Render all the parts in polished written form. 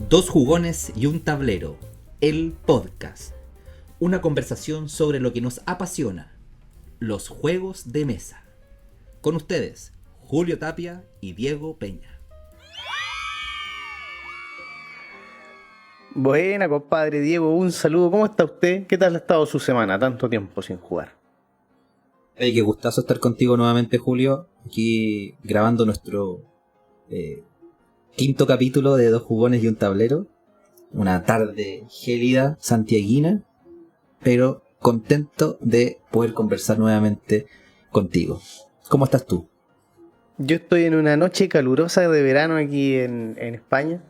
Dos jugones y un tablero, el podcast. Una conversación sobre lo que nos apasiona, los juegos de mesa. Con ustedes, Julio Tapia y Diego Peña. Buena, compadre Diego, un saludo. ¿Cómo está usted? ¿Qué tal ha estado su semana? Tanto tiempo sin jugar. Hey, qué gustazo estar contigo nuevamente, Julio. Aquí grabando nuestro quinto capítulo de Dos jugones y un tablero. Una tarde gélida, santiaguina, pero contento de poder conversar nuevamente contigo. ¿Cómo estás tú? Yo estoy en una noche calurosa de verano aquí en España.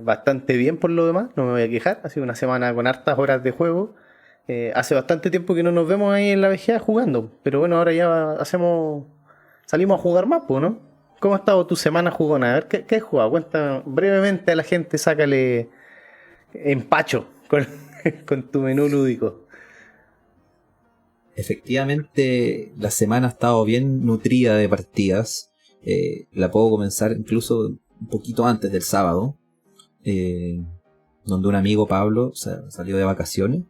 Bastante bien por lo demás, no me voy a quejar. Ha sido una semana con hartas horas de juego. Hace bastante tiempo que no nos vemos ahí en la VGA jugando, pero bueno, ahora ya salimos a jugar más, ¿no? ¿Cómo ha estado tu semana jugona? A ver, ¿qué has jugado? Cuenta brevemente a la gente, sácale empacho con tu menú lúdico. Efectivamente, la semana ha estado bien nutrida de partidas. La puedo comenzar incluso un poquito antes del sábado, donde un amigo, Pablo, salió de vacaciones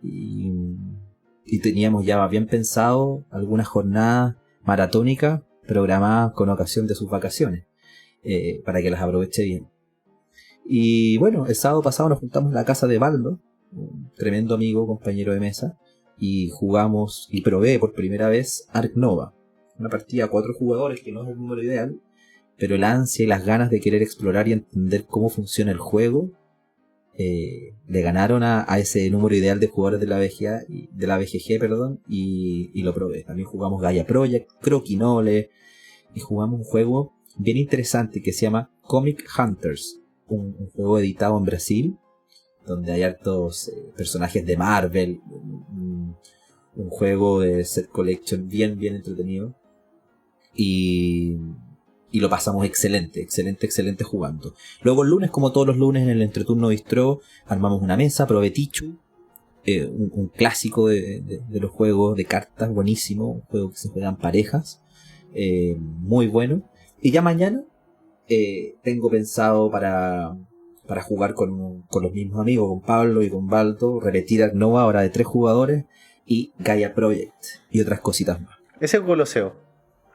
y teníamos ya bien pensado algunas jornadas maratónicas programadas con ocasión de sus vacaciones, para que las aproveche bien. Y bueno, el sábado pasado nos juntamos en la casa de Baldo, un tremendo amigo, compañero de mesa, y jugamos y probé por primera vez Ark Nova, una partida a 4 jugadores que no es el número ideal, pero el ansia y las ganas de querer explorar y entender cómo funciona el juego le ganaron a ese número ideal de jugadores de la BGG, y lo probé. También jugamos Gaia Project, Croquinole, y jugamos un juego bien interesante que se llama Comic Hunters, un juego editado en Brasil, donde hay hartos personajes de Marvel, un juego de set collection bien entretenido, y lo pasamos excelente jugando. Luego el lunes, como todos los lunes en el Entreturno Bistro, armamos una mesa, probé Tichu, un clásico de los juegos de cartas, buenísimo, un juego que se juega en parejas, muy bueno. Y ya mañana tengo pensado para jugar con los mismos amigos, con Pablo y con Baldo, repetir Ark Nova ahora de 3 jugadores, y Gaia Project y otras cositas más. Ese es goloseo.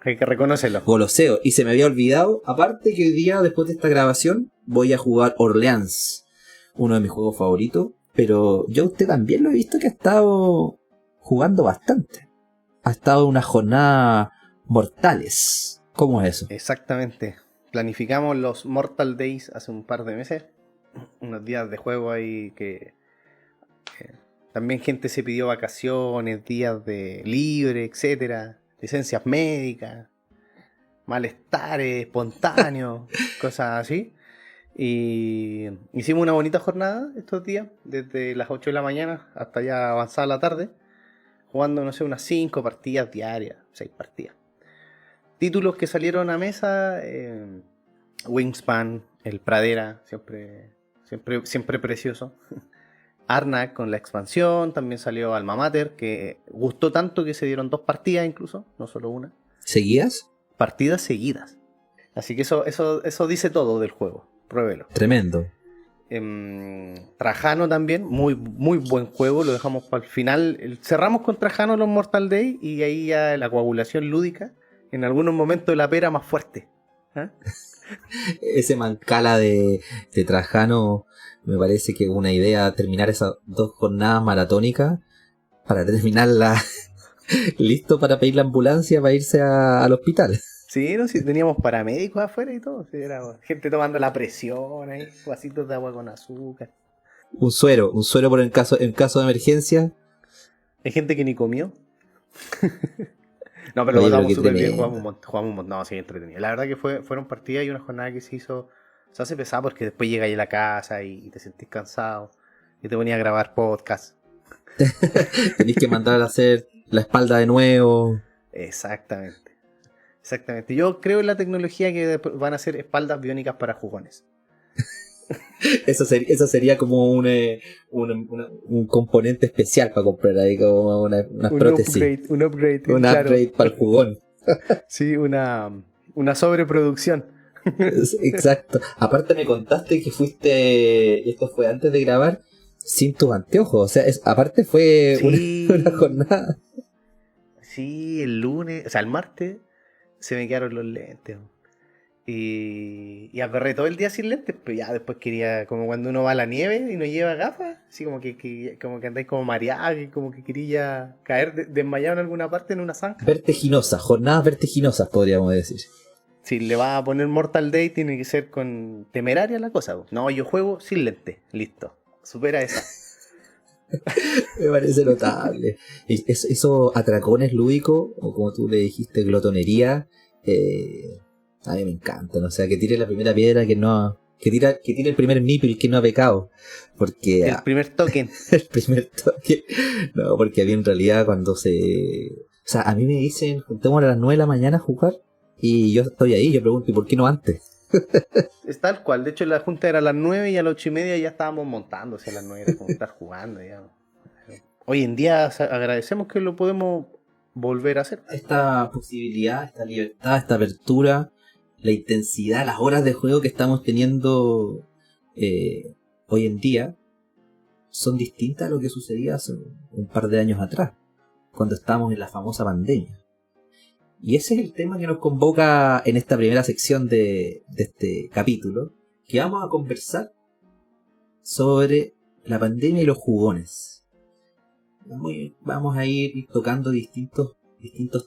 Hay que reconocerlo. Goloseo. Y se me había olvidado, aparte que hoy día, después de esta grabación, voy a jugar Orleans, uno de mis juegos favoritos. Pero yo a usted también lo he visto que ha estado jugando bastante. Ha estado en una jornada mortales. ¿Cómo es eso? Exactamente. Planificamos los Mortal Days hace un par de meses. Unos días de juego ahí que también gente se pidió vacaciones, días de libre, etcétera. Licencias médicas, malestares espontáneos, cosas así. Y hicimos una bonita jornada estos días, desde las 8 de la mañana hasta ya avanzada la tarde, jugando, no sé, unas 5 partidas diarias, 6 partidas. Títulos que salieron a mesa, Wingspan, el Pradera, siempre precioso. Arnak con la expansión, también salió Alma Mater, que gustó tanto que se dieron 2 partidas incluso, no solo una. ¿Seguidas? Partidas seguidas. Así que eso dice todo del juego, pruébelo. Tremendo. Trajano también, muy buen juego, lo dejamos para el final. Cerramos con Trajano los Mortal Day y ahí ya la coagulación lúdica, en algunos momentos la pera más fuerte. ¿Eh? Ese mancala de Trajano, me parece que una idea terminar esas 2 jornadas maratónicas para terminarla listo para pedir la ambulancia para irse al hospital. Sí, no, sí, teníamos paramédicos afuera y todo. Sí, era gente tomando la presión ahí, vasitos de agua con azúcar. Un suero por en caso de emergencia. Hay gente que ni comió. No, pero lo pasamos súper bien, jugamos un montón, no, sí, entretenido. La verdad que fueron partidas y una jornada que se hace pesada porque después llegas ahí a la casa y te sentís cansado y te ponías a grabar podcast. Tenés que mandar a hacer la espalda de nuevo. Exactamente. Yo creo en la tecnología que van a ser espaldas biónicas para jugones. Eso sería como un componente especial para comprar ahí, como una prótesis. Un upgrade claro. Upgrade para el jugón. Sí, una sobreproducción. Exacto. Aparte me contaste que fuiste, y esto fue antes de grabar, sin tus anteojos. O sea, aparte fue Sí, una jornada. sí, el lunes, o sea, el martes se me quedaron los lentes. Y agarré todo el día sin lentes, pero ya después quería, como cuando uno va a la nieve y no lleva gafas, así como que andáis como mareado, y como que quería caer desmayado en alguna parte en una zanja. Vertiginosas, jornadas vertiginosas podríamos decir. Si le va a poner Mortal Day, tiene que ser con temeraria la cosa. Po. No, yo juego sin lentes, listo. Supera esa. Me parece notable. Y esos atracones lúdicos, o como tú le dijiste, glotonería, a mí me encantan. O sea, que tire la primera piedra que tire el primer nipple que no ha pecado. Porque El primer token. el primer toque. No, porque a mí en realidad cuando o sea, a mí me dicen, juntémonos a las 9 de la mañana a jugar, y yo estoy ahí, yo pregunto, ¿y por qué no antes? Es tal cual. De hecho, la junta era a las 9 y a las 8:30 ya estábamos montándose a las 9. Era como estar jugando ya. Hoy en día agradecemos que lo podemos volver a hacer. Esta posibilidad, esta libertad, esta apertura, la intensidad, las horas de juego que estamos teniendo hoy en día son distintas a lo que sucedía hace un par de años atrás, cuando estábamos en la famosa pandemia. Y ese es el tema que nos convoca en esta primera sección de este capítulo, que vamos a conversar sobre la pandemia y los jugones. Vamos a ir tocando distintos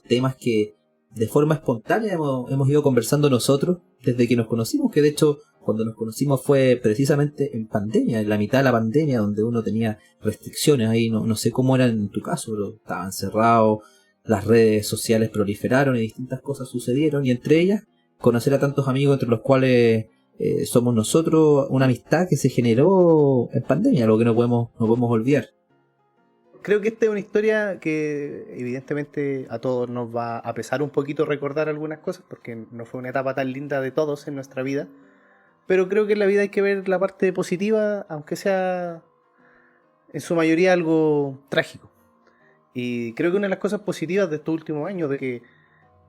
temas que de forma espontánea hemos ido conversando nosotros desde que nos conocimos, que de hecho cuando nos conocimos fue precisamente en pandemia, en la mitad de la pandemia, donde uno tenía restricciones ahí, no sé cómo era en tu caso, pero estaban cerrados, las redes sociales proliferaron y distintas cosas sucedieron, y entre ellas conocer a tantos amigos, entre los cuales somos nosotros, una amistad que se generó en pandemia, algo que no podemos olvidar. Creo que esta es una historia que evidentemente a todos nos va a pesar un poquito recordar algunas cosas, porque no fue una etapa tan linda de todos en nuestra vida, pero creo que en la vida hay que ver la parte positiva, aunque sea en su mayoría algo trágico. Y creo que una de las cosas positivas de estos últimos años, de que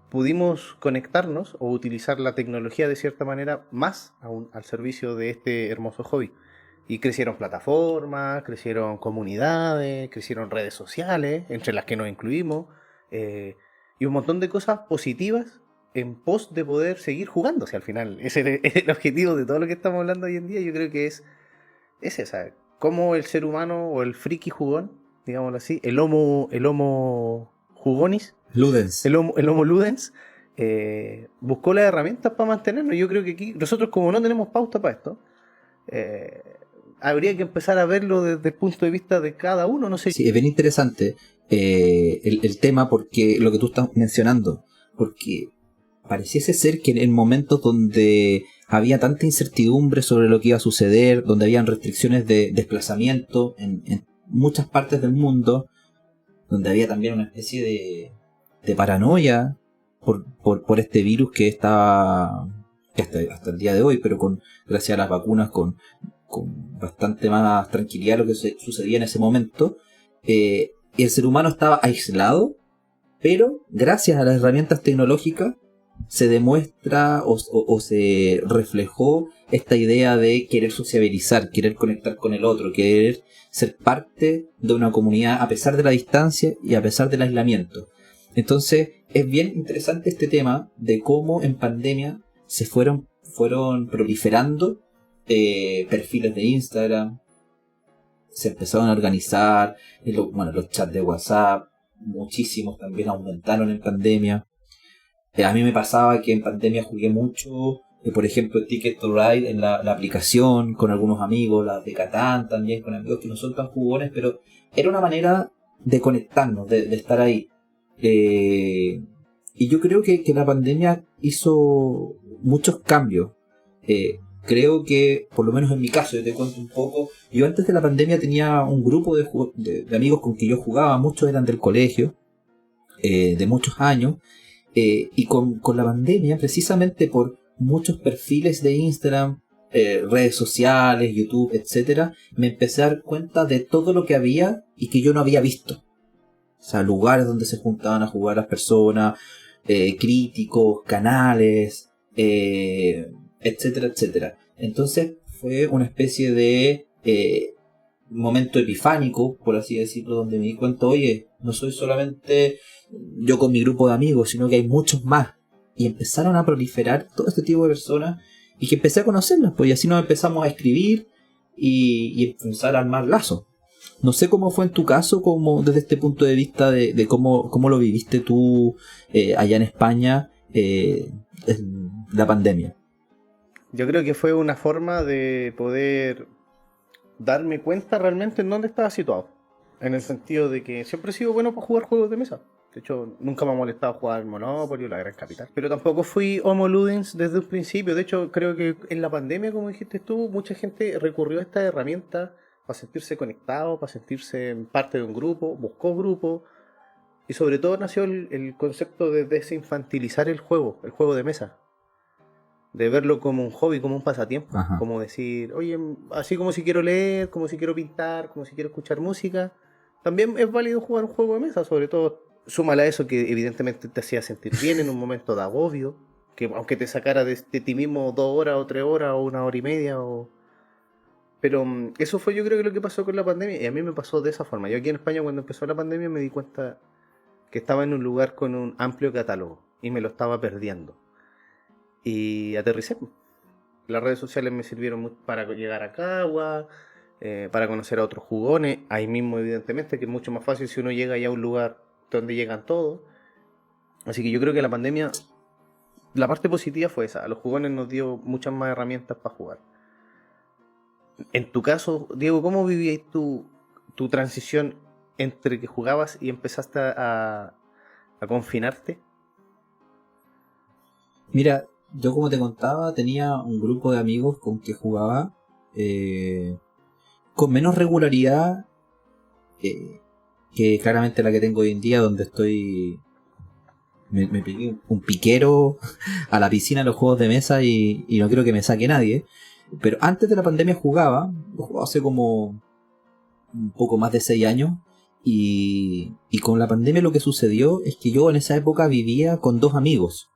pudimos conectarnos o utilizar la tecnología de cierta manera más aún al servicio de este hermoso hobby. Y crecieron plataformas, crecieron comunidades, crecieron redes sociales, entre las que nos incluimos, y un montón de cosas positivas en pos de poder seguir jugando. O sea, al final, ese es el objetivo de todo lo que estamos hablando hoy en día. Yo creo que es esa, cómo el ser humano o el friki jugón, digámoslo así, el homo jugonis, Ludens. el homo ludens, buscó las herramientas para mantenernos. Yo creo que aquí, nosotros como no tenemos pauta para esto, habría que empezar a verlo desde el punto de vista de cada uno, no sé. Sí, es bien interesante el tema, porque lo que tú estás mencionando, porque pareciese ser que en momentos donde había tanta incertidumbre sobre lo que iba a suceder, donde habían restricciones de desplazamiento en muchas partes del mundo, donde había también una especie de paranoia por este virus que estaba, que hasta el día de hoy, pero gracias a las vacunas con bastante más tranquilidad lo que sucedía en ese momento, el ser humano estaba aislado, pero gracias a las herramientas tecnológicas se demuestra o se reflejó esta idea de querer sociabilizar, querer conectar con el otro, querer ser parte de una comunidad a pesar de la distancia y a pesar del aislamiento. Entonces es bien interesante este tema de cómo en pandemia se fueron proliferando perfiles de Instagram, se empezaron a organizar, los chats de WhatsApp, muchísimos también aumentaron en pandemia. A mí me pasaba que en pandemia jugué mucho, por ejemplo, Ticket to Ride en la aplicación, con algunos amigos, la de Catán también, con amigos que no son tan jugones, pero era una manera de conectarnos, de estar ahí. Y yo creo que la pandemia hizo muchos cambios. Creo que, por lo menos en mi caso, yo te cuento un poco, yo antes de la pandemia tenía un grupo de amigos con que yo jugaba, muchos eran del colegio, de muchos años, y con la pandemia, precisamente por muchos perfiles de Instagram, redes sociales, YouTube, etcétera, me empecé a dar cuenta de todo lo que había y que yo no había visto. O sea, lugares donde se juntaban a jugar las personas, críticos, canales, etcétera, etcétera. Entonces fue una especie de momento epifánico, por así decirlo, donde me di cuenta, oye, no soy solamente yo con mi grupo de amigos, sino que hay muchos más. Y empezaron a proliferar todo este tipo de personas y que empecé a conocerlas, pues y así nos empezamos a escribir y empezar a armar lazos. No sé cómo fue en tu caso, como desde este punto de vista de cómo lo viviste tú allá en España, en la pandemia. Yo creo que fue una forma de poder darme cuenta realmente en dónde estaba situado. En el sentido de que siempre he sido bueno para jugar juegos de mesa. De hecho, nunca me ha molestado jugar Monopoly o La Gran Capital. Pero tampoco fui Homo Ludens desde un principio. De hecho, creo que en la pandemia, como dijiste tú, mucha gente recurrió a esta herramienta para sentirse conectado, para sentirse parte de un grupo, buscó grupo. Y sobre todo nació el concepto de desinfantilizar el juego de mesa. De verlo como un hobby, como un pasatiempo. Ajá. Como decir, oye, así como si quiero leer, como si quiero pintar, como si quiero escuchar música, también es válido jugar un juego de mesa. Sobre todo, súmale a eso que evidentemente te hacía sentir bien en un momento de agobio, que aunque te sacara de ti mismo 2 horas o 3 horas o 1 hora y media Pero eso fue yo creo que lo que pasó con la pandemia, y a mí me pasó de esa forma. Yo aquí en España cuando empezó la pandemia me di cuenta que estaba en un lugar con un amplio catálogo y me lo estaba perdiendo. Y aterricé. Las redes sociales me sirvieron mucho para llegar a Cagua, para conocer a otros jugones. Ahí mismo, evidentemente, que es mucho más fácil si uno llega ya a un lugar donde llegan todos. Así que yo creo que la pandemia, la parte positiva fue esa. A los jugones nos dio muchas más herramientas para jugar. En tu caso, Diego, ¿cómo vivías tu transición entre que jugabas y empezaste a confinarte? Mira, yo como te contaba, tenía un grupo de amigos con que jugaba con menos regularidad que claramente la que tengo hoy en día, donde estoy... Me pegué un piquero a la piscina de los juegos de mesa y no creo que me saque nadie. Pero antes de la pandemia jugaba hace como un poco más de 6 años. Y con la pandemia lo que sucedió es que yo en esa época vivía con 2 amigos.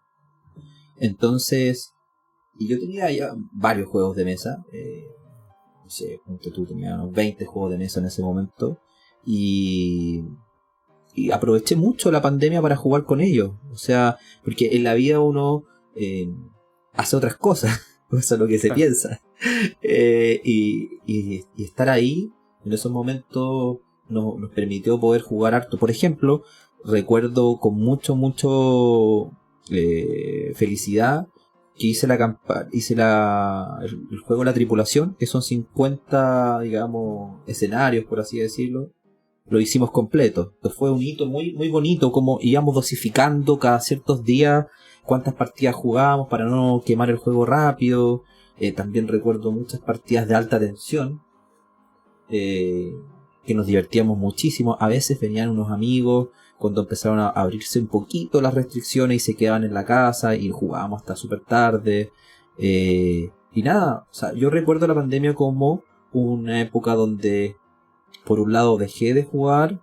Entonces, y yo tenía ya varios juegos de mesa. No sé, tú tenías unos 20 juegos de mesa en ese momento. Y aproveché mucho la pandemia para jugar con ellos. O sea, porque en la vida uno hace otras cosas. Eso es lo que se piensa. Y estar ahí en esos momentos nos permitió poder jugar harto. Por ejemplo, recuerdo con mucho felicidad que hice el juego La Tripulación, que son 50, digamos, escenarios, por así decirlo. Lo hicimos completo. Entonces fue un hito muy, muy bonito, como íbamos dosificando cada ciertos días cuántas partidas jugábamos para no quemar el juego rápido. También recuerdo muchas partidas de alta tensión, que nos divertíamos muchísimo. A veces venían unos amigos cuando empezaron a abrirse un poquito las restricciones y se quedaban en la casa y jugábamos hasta súper tarde. Y nada, o sea, yo recuerdo la pandemia como una época donde por un lado dejé de jugar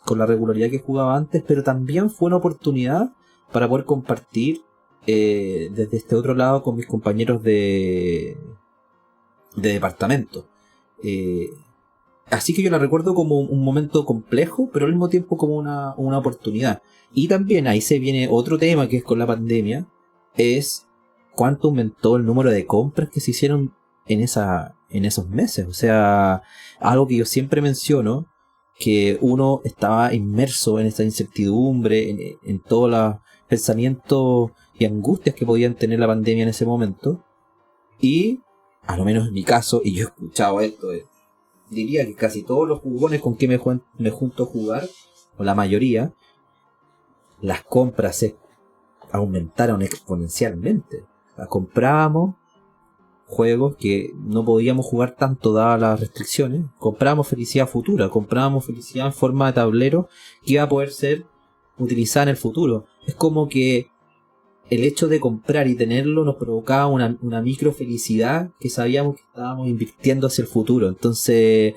con la regularidad que jugaba antes, pero también fue una oportunidad para poder compartir desde este otro lado con mis compañeros de departamento. Así que yo la recuerdo como un momento complejo, pero al mismo tiempo como una oportunidad. Y también ahí se viene otro tema que es con la pandemia, es cuánto aumentó el número de compras que se hicieron en esos meses. O sea, algo que yo siempre menciono, que uno estaba inmerso en esa incertidumbre, en todos los pensamientos y angustias que podían tener la pandemia en ese momento. Y, a lo menos en mi caso, y yo he escuchado esto, diría que casi todos los jugones con que me junto a jugar, o la mayoría, las compras se aumentaron exponencialmente. O sea, comprábamos juegos que no podíamos jugar tanto dadas las restricciones. Comprábamos felicidad futura, comprábamos felicidad en forma de tablero que iba a poder ser utilizada en el futuro. Es como que el hecho de comprar y tenerlo nos provocaba una micro felicidad que sabíamos que estábamos invirtiendo hacia el futuro. Entonces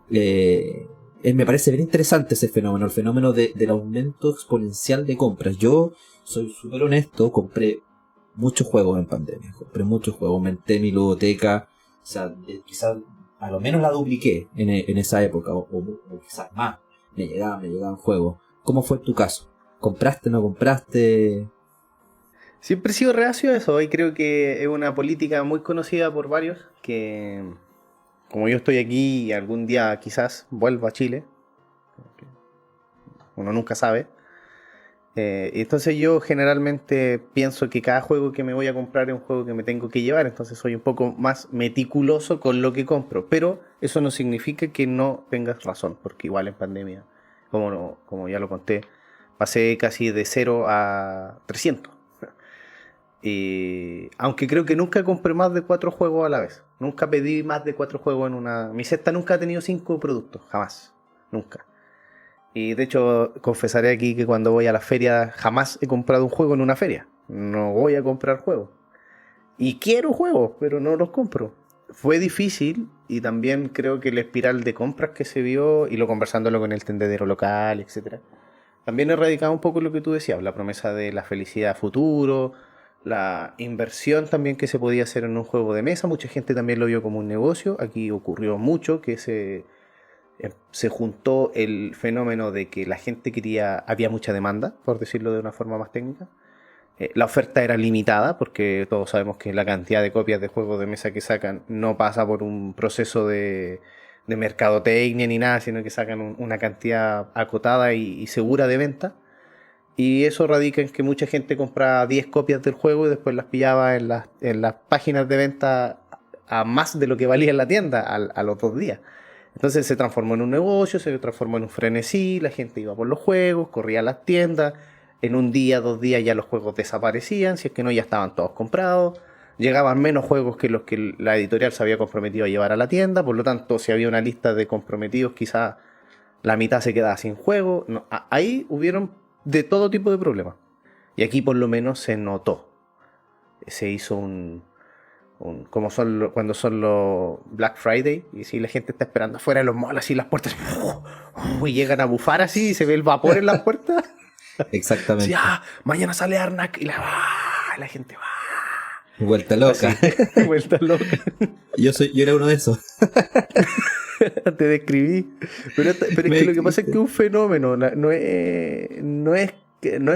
me parece bien interesante ese fenómeno, el fenómeno del aumento exponencial de compras. Yo soy súper honesto, compré muchos juegos en pandemia, compré muchos juegos, aumenté mi ludoteca, o sea, quizás a lo menos la dupliqué en esa época, o quizás más, me llegaban juegos. ¿Cómo fue tu caso? ¿Compraste, no compraste? Siempre he sido reacio a eso y creo que es una política muy conocida por varios, que como yo estoy aquí y algún día quizás vuelva a Chile, uno nunca sabe. Entonces yo generalmente pienso que cada juego que me voy a comprar es un juego que me tengo que llevar, entonces soy un poco más meticuloso con lo que compro, pero eso no significa que no tengas razón, porque igual en pandemia, como ya lo conté, pasé casi de 0 a 300. Aunque creo que nunca compré más de 4 juegos a la vez, nunca pedí más de 4 juegos en una... Mi cesta nunca ha tenido 5 productos, jamás, nunca. Y de hecho, confesaré aquí que cuando voy a la feria jamás he comprado un juego en una feria. No voy a comprar juegos. Y quiero juegos, pero no los compro. Fue difícil y también creo que la espiral de compras que se vio, y lo conversándolo con el tendedero local, etcétera, también erradicaba un poco lo que tú decías, la promesa de la felicidad a futuro, la inversión también que se podía hacer en un juego de mesa. Mucha gente también lo vio como un negocio. Aquí ocurrió mucho que se juntó el fenómeno de que la gente había mucha demanda, por decirlo de una forma más técnica. La oferta era limitada, porque todos sabemos que la cantidad de copias de juegos de mesa que sacan no pasa por un proceso de mercadotecnia ni nada, sino que sacan una cantidad acotada y segura de venta. Y eso radica en que mucha gente compraba 10 copias del juego y después las pillaba en las páginas de venta a más de lo que valía en la tienda a los 2 días. Entonces se transformó en un negocio, se transformó en un frenesí, la gente iba por los juegos, corría a las tiendas, en un día, 2 días ya los juegos desaparecían, si es que no ya estaban todos comprados, llegaban menos juegos que los que la editorial se había comprometido a llevar a la tienda, por lo tanto si había una lista de comprometidos quizás la mitad se quedaba sin juego. No, ahí hubieron de todo tipo de problemas, y aquí por lo menos se notó, se hizo como cuando son los Black Friday, y si la gente está esperando afuera de los malls, así las puertas, y llegan a bufar así, y se ve el vapor en las puertas. Exactamente. Sí, mañana sale Arnak, y la gente va. Vuelta loca. Así, vuelta loca. Yo era uno de esos. Te describí. Pero es que lo que pasa es que es un fenómeno, no es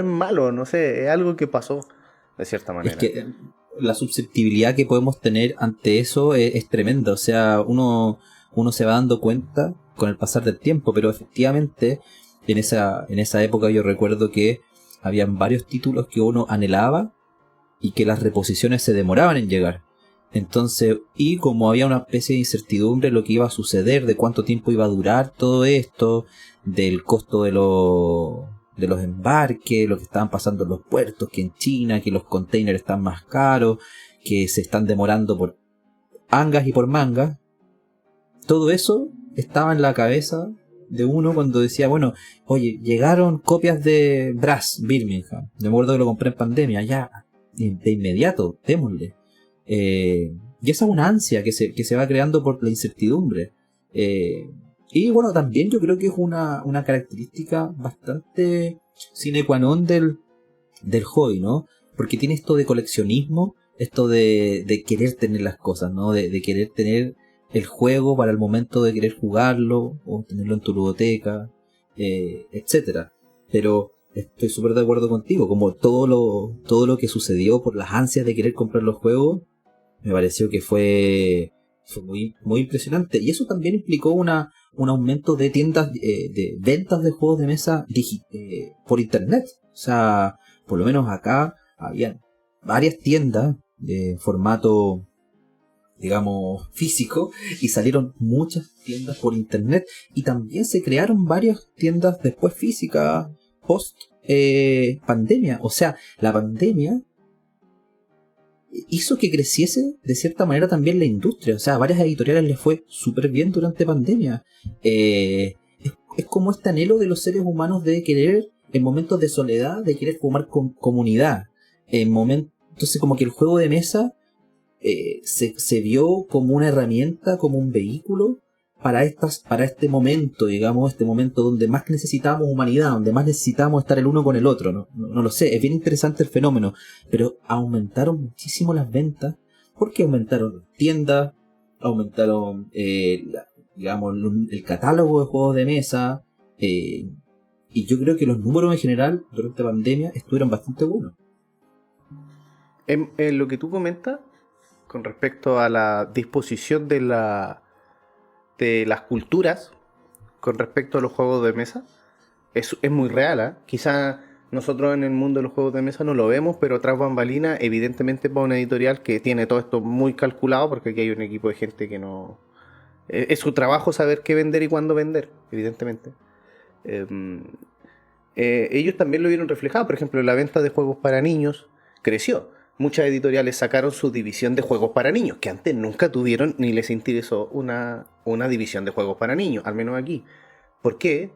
malo, no sé, es algo que pasó de cierta manera. Es que la susceptibilidad que podemos tener ante eso es tremenda. O sea, uno se va dando cuenta con el pasar del tiempo, pero efectivamente en esa época yo recuerdo que habían varios títulos que uno anhelaba y que las reposiciones se demoraban en llegar. Entonces, y como había una especie de incertidumbre de lo que iba a suceder, de cuánto tiempo iba a durar todo esto, del costo de los embarques, lo que estaban pasando en los puertos, que en China, que los containers están más caros, que se están demorando por angas y por mangas. Todo eso estaba en la cabeza de uno cuando decía, bueno, oye, llegaron copias de Brass Birmingham. Me acuerdo que lo compré en pandemia, ya, de inmediato, démosle. Y esa es una ansia que se va creando por la incertidumbre. Y bueno, también yo creo que es una característica bastante sine qua non del hobby, ¿no? Porque tiene esto de coleccionismo, esto de querer tener las cosas, ¿no? De querer tener el juego para el momento de querer jugarlo, o tenerlo en tu ludoteca, etcétera. Pero estoy súper de acuerdo contigo, como todo lo que sucedió por las ansias de querer comprar los juegos, me pareció que fue muy, muy impresionante. Y eso también implicó un aumento de tiendas, de ventas de juegos de mesa por internet. O sea, por lo menos acá había varias tiendas de formato, digamos, físico, y salieron muchas tiendas por internet, y también se crearon varias tiendas después físicas post pandemia. O sea, la pandemia hizo que creciese de cierta manera también la industria. O sea, a varias editoriales les fue súper bien durante pandemia. Es como este anhelo de los seres humanos de querer, en momentos de soledad, de querer formar comunidad. Entonces, como que el juego de mesa se vio como una herramienta, como un vehículo para este momento, digamos, este momento donde más necesitamos humanidad, donde más necesitamos estar el uno con el otro, no lo sé, es bien interesante el fenómeno, pero aumentaron muchísimo las ventas, porque aumentaron tiendas, aumentaron, digamos, el catálogo de juegos de mesa, y yo creo que los números en general durante la pandemia estuvieron bastante buenos. En lo que tú comentas con respecto a la disposición de las culturas con respecto a los juegos de mesa, es muy real, ¿eh? Quizá nosotros en el mundo de los juegos de mesa no lo vemos, pero tras bambalinas, evidentemente para una editorial que tiene todo esto muy calculado, porque aquí hay un equipo de gente que no... Es su trabajo saber qué vender y cuándo vender, evidentemente. Ellos también lo vieron reflejado. Por ejemplo, la venta de juegos para niños creció. Muchas editoriales sacaron su división de juegos para niños, que antes nunca tuvieron ni les interesó una división de juegos para niños, al menos aquí. ¿Por qué?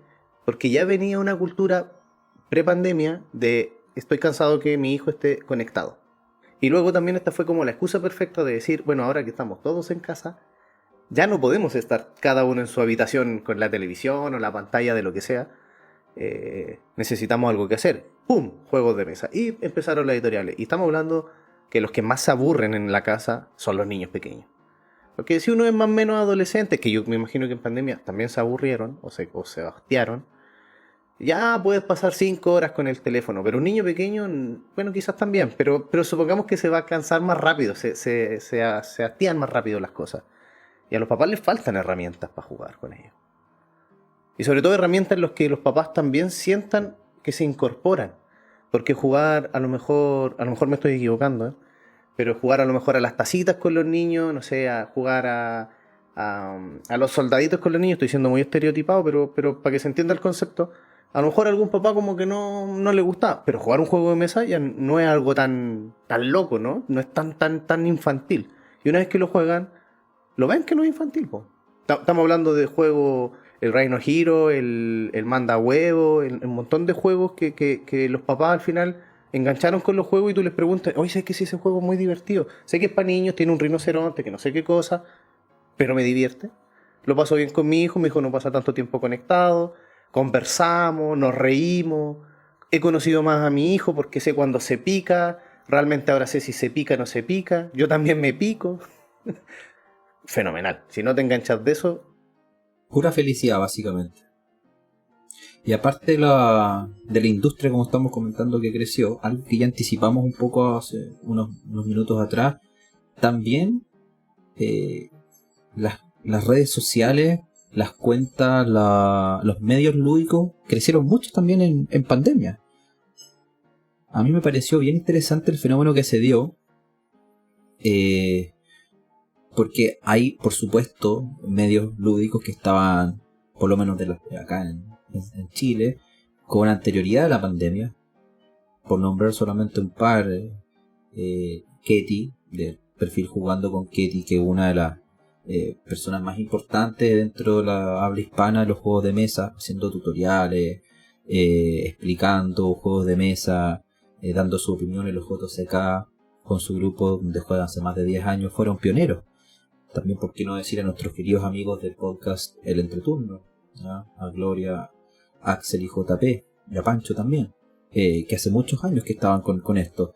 Porque ya venía una cultura pre-pandemia de estoy cansado que mi hijo esté conectado. Y luego también esta fue como la excusa perfecta de decir, bueno, ahora que estamos todos en casa, ya no podemos estar cada uno en su habitación con la televisión o la pantalla de lo que sea. Necesitamos algo que hacer. ¡Pum! Juegos de mesa. Y empezaron las editoriales. Y estamos hablando que los que más se aburren en la casa son los niños pequeños. Porque si uno es más o menos adolescente, que yo me imagino que en pandemia también se aburrieron o se hastiaron, ya puedes pasar 5 horas con el teléfono. Pero un niño pequeño, bueno, quizás también, pero supongamos que se va a cansar más rápido, se hastían más rápido las cosas. Y a los papás les faltan herramientas para jugar con ellos. Y sobre todo herramientas en las que los papás también sientan que se incorporan. Porque jugar, a lo mejor me estoy equivocando, pero jugar a lo mejor a las tacitas con los niños, no sé, a jugar a los soldaditos con los niños, estoy siendo muy estereotipado, pero para que se entienda el concepto, a lo mejor a algún papá como que no le gusta, pero jugar un juego de mesa ya no es algo tan loco, ¿no? No es tan infantil. Y una vez que lo juegan, lo ven que no es infantil, po. Estamos hablando de juegos, el Reino Hero, el Manda Huevo, un montón de juegos que los papás al final engancharon con los juegos y tú les preguntas, oye, sé que sí, ese juego es muy divertido, sé que es para niños, tiene un rinoceronte, que no sé qué cosa, pero me divierte, lo paso bien con mi hijo no pasa tanto tiempo conectado, conversamos, nos reímos, he conocido más a mi hijo porque sé cuando se pica, realmente ahora sé si se pica o no se pica, yo también me pico. Fenomenal. Si no te enganchas de eso, pura felicidad, básicamente. Y aparte de la industria, como estamos comentando, que creció, algo que ya anticipamos un poco hace unos minutos atrás, también las redes sociales, las cuentas, los medios lúdicos crecieron mucho también en pandemia. A mí me pareció bien interesante el fenómeno que se dio, porque hay, por supuesto, medios lúdicos que estaban, por lo menos acá en Chile, con anterioridad a la pandemia. Por nombrar solamente un par, Ketty, del perfil Jugando con Ketty, que es una de las personas más importantes dentro de la habla hispana de los juegos de mesa, haciendo tutoriales, explicando juegos de mesa, dando su opinión en los JCK, con su grupo donde juegan hace más de 10 años, fueron pioneros. También, por qué no decir a nuestros queridos amigos del podcast El Entreturno, ¿ya? A Gloria, Axel y JP, y a Pancho también, que hace muchos años que estaban con esto.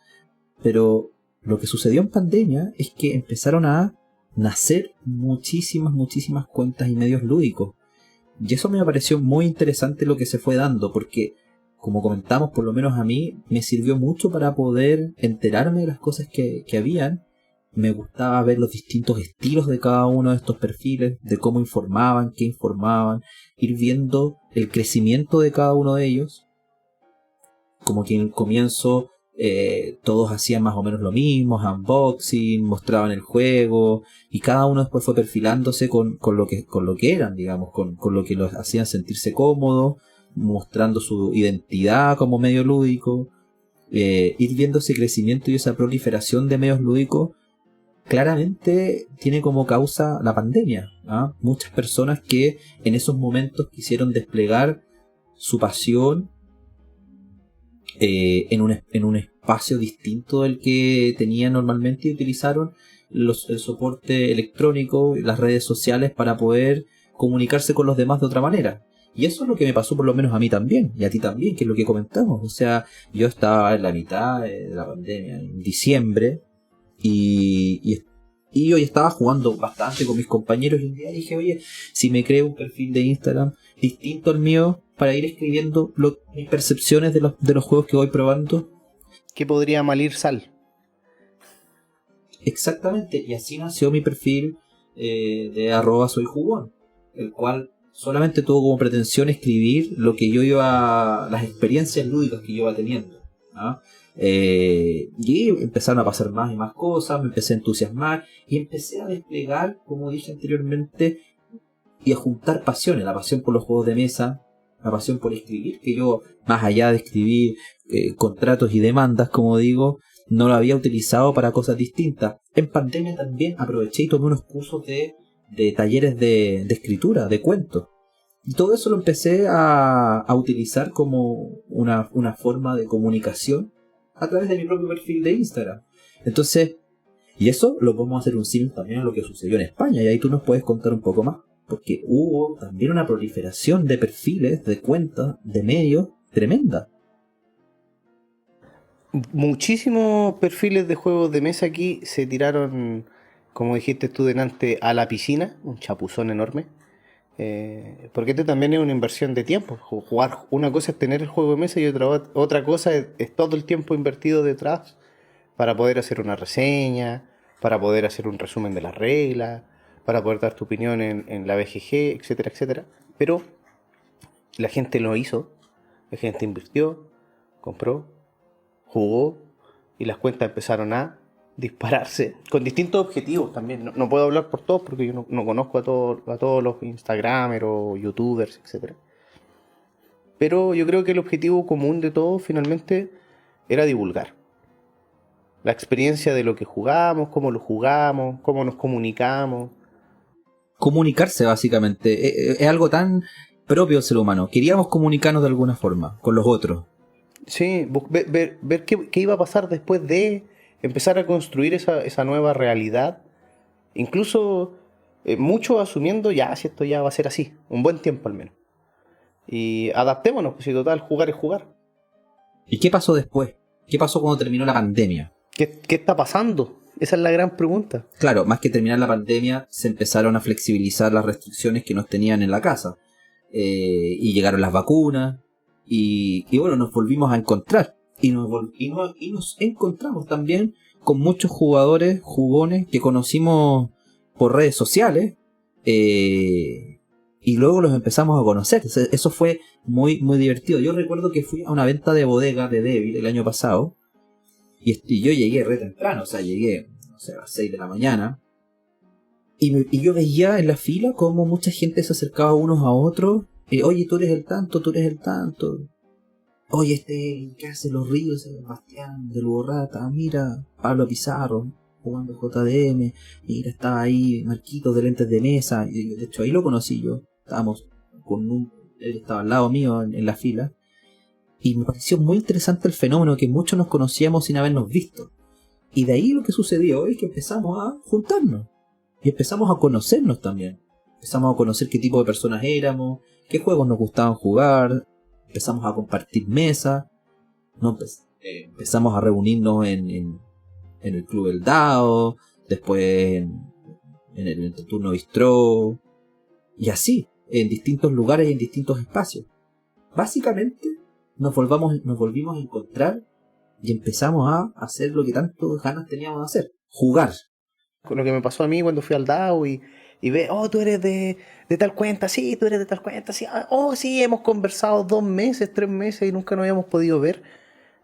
Pero lo que sucedió en pandemia es que empezaron a nacer muchísimas cuentas y medios lúdicos. Y eso me pareció muy interesante lo que se fue dando, porque, como comentamos, por lo menos a mí, me sirvió mucho para poder enterarme de las cosas que habían. Me gustaba ver los distintos estilos de cada uno de estos perfiles, de cómo informaban, qué informaban, ir viendo el crecimiento de cada uno de ellos. Como que en el comienzo todos hacían más o menos lo mismo, unboxing, mostraban el juego, y cada uno después fue perfilándose con lo que eran, digamos, con lo que los hacían sentirse cómodos, mostrando su identidad como medio lúdico. Ir viendo ese crecimiento y esa proliferación de medios lúdicos claramente tiene como causa la pandemia, ¿ah? Muchas personas que en esos momentos quisieron desplegar su pasión en un espacio distinto del que tenían normalmente, y utilizaron el soporte electrónico, las redes sociales, para poder comunicarse con los demás de otra manera. Y eso es lo que me pasó por lo menos a mí también, y a ti también, que es lo que comentamos. O sea, yo estaba en la mitad de la pandemia, en diciembre, y yo estaba jugando bastante con mis compañeros, y un día dije, oye, si me creo un perfil de Instagram distinto al mío, para ir escribiendo mis percepciones de los juegos que voy probando. ¿Qué podría malir sal? Exactamente, y así nació mi perfil de @soyjugón, el cual solamente tuvo como pretensión escribir lo que yo iba, las experiencias lúdicas que yo iba teniendo, ¿no? Y empezaron a pasar más y más cosas, me empecé a entusiasmar y empecé a desplegar, como dije anteriormente, y a juntar pasiones, la pasión por los juegos de mesa, la pasión por escribir, que yo, más allá de escribir contratos y demandas, como digo, no lo había utilizado para cosas distintas. En pandemia también aproveché y tomé unos cursos de talleres de escritura, de cuentos. Y todo eso lo empecé a utilizar como una forma de comunicación a través de mi propio perfil de Instagram. Entonces, y eso lo podemos hacer un símil también a lo que sucedió en España, y ahí tú nos puedes contar un poco más. Porque hubo también una proliferación de perfiles, de cuentas, de medios tremenda. Muchísimos perfiles de juegos de mesa aquí se tiraron, como dijiste tú delante, a la piscina, un chapuzón enorme. Porque esto también es una inversión de tiempo. Jugar, una cosa es tener el juego de mesa y otra cosa es todo el tiempo invertido detrás para poder hacer una reseña, para poder hacer un resumen de las reglas, para poder dar tu opinión en la BGG, etcétera, etcétera. Pero la gente lo hizo, la gente invirtió, compró, jugó y las cuentas empezaron a dispararse con distintos objetivos también. No puedo hablar por todos porque yo no conozco a todos los Instagramers o YouTubers, etcétera. Pero yo creo que el objetivo común de todos finalmente era divulgar la experiencia de lo que jugamos, cómo lo jugamos, cómo nos comunicamos. Comunicarse, básicamente. Es algo tan propio del ser humano. Queríamos comunicarnos de alguna forma con los otros. Sí, ver qué iba a pasar después de empezar a construir esa nueva realidad. Incluso mucho asumiendo ya, si esto ya va a ser así, un buen tiempo al menos. Y adaptémonos, pues si total, jugar es jugar. ¿Y qué pasó después? ¿Qué pasó cuando terminó la pandemia? ¿Qué está pasando? Esa es la gran pregunta. Claro, más que terminar la pandemia, se empezaron a flexibilizar las restricciones que nos tenían en la casa. Y llegaron las vacunas. Y bueno, nos volvimos a encontrar. Y nos encontramos también con muchos jugones que conocimos por redes sociales. Y luego los empezamos a conocer. Eso fue muy, muy divertido. Yo recuerdo que fui a una venta de bodega de Devil el año pasado. Y yo llegué re temprano, o sea, llegué, no sé, a las 6 de la mañana. Y yo veía en la fila como mucha gente se acercaba unos a otros. Oye, tú eres el tanto, tú eres el tanto. Oye, ¿qué hace los ríos? Bastián del Borrata. Mira, Pablo Pizarro jugando JDM. Mira, estaba ahí Marquitos de lentes de mesa. Y de hecho, ahí lo conocí yo. Estábamos él estaba al lado mío en la fila. Y me pareció muy interesante el fenómeno que muchos nos conocíamos sin habernos visto. Y de ahí lo que sucedió es que empezamos a juntarnos. Y empezamos a conocernos también. Empezamos a conocer qué tipo de personas éramos, qué juegos nos gustaban jugar. Empezamos a compartir mesas. Empezamos a reunirnos en el Club del Dao. Después en el Turno Bistró. Y así, en distintos lugares y en distintos espacios. Básicamente nos volvimos a encontrar y empezamos a hacer lo que tanto ganas teníamos de hacer, jugar. Con lo que me pasó a mí cuando fui al DAO y ve, oh, tú eres de tal cuenta, sí, tú eres de tal cuenta, sí, oh, sí, hemos conversado 2 meses, 3 meses y nunca nos habíamos podido ver.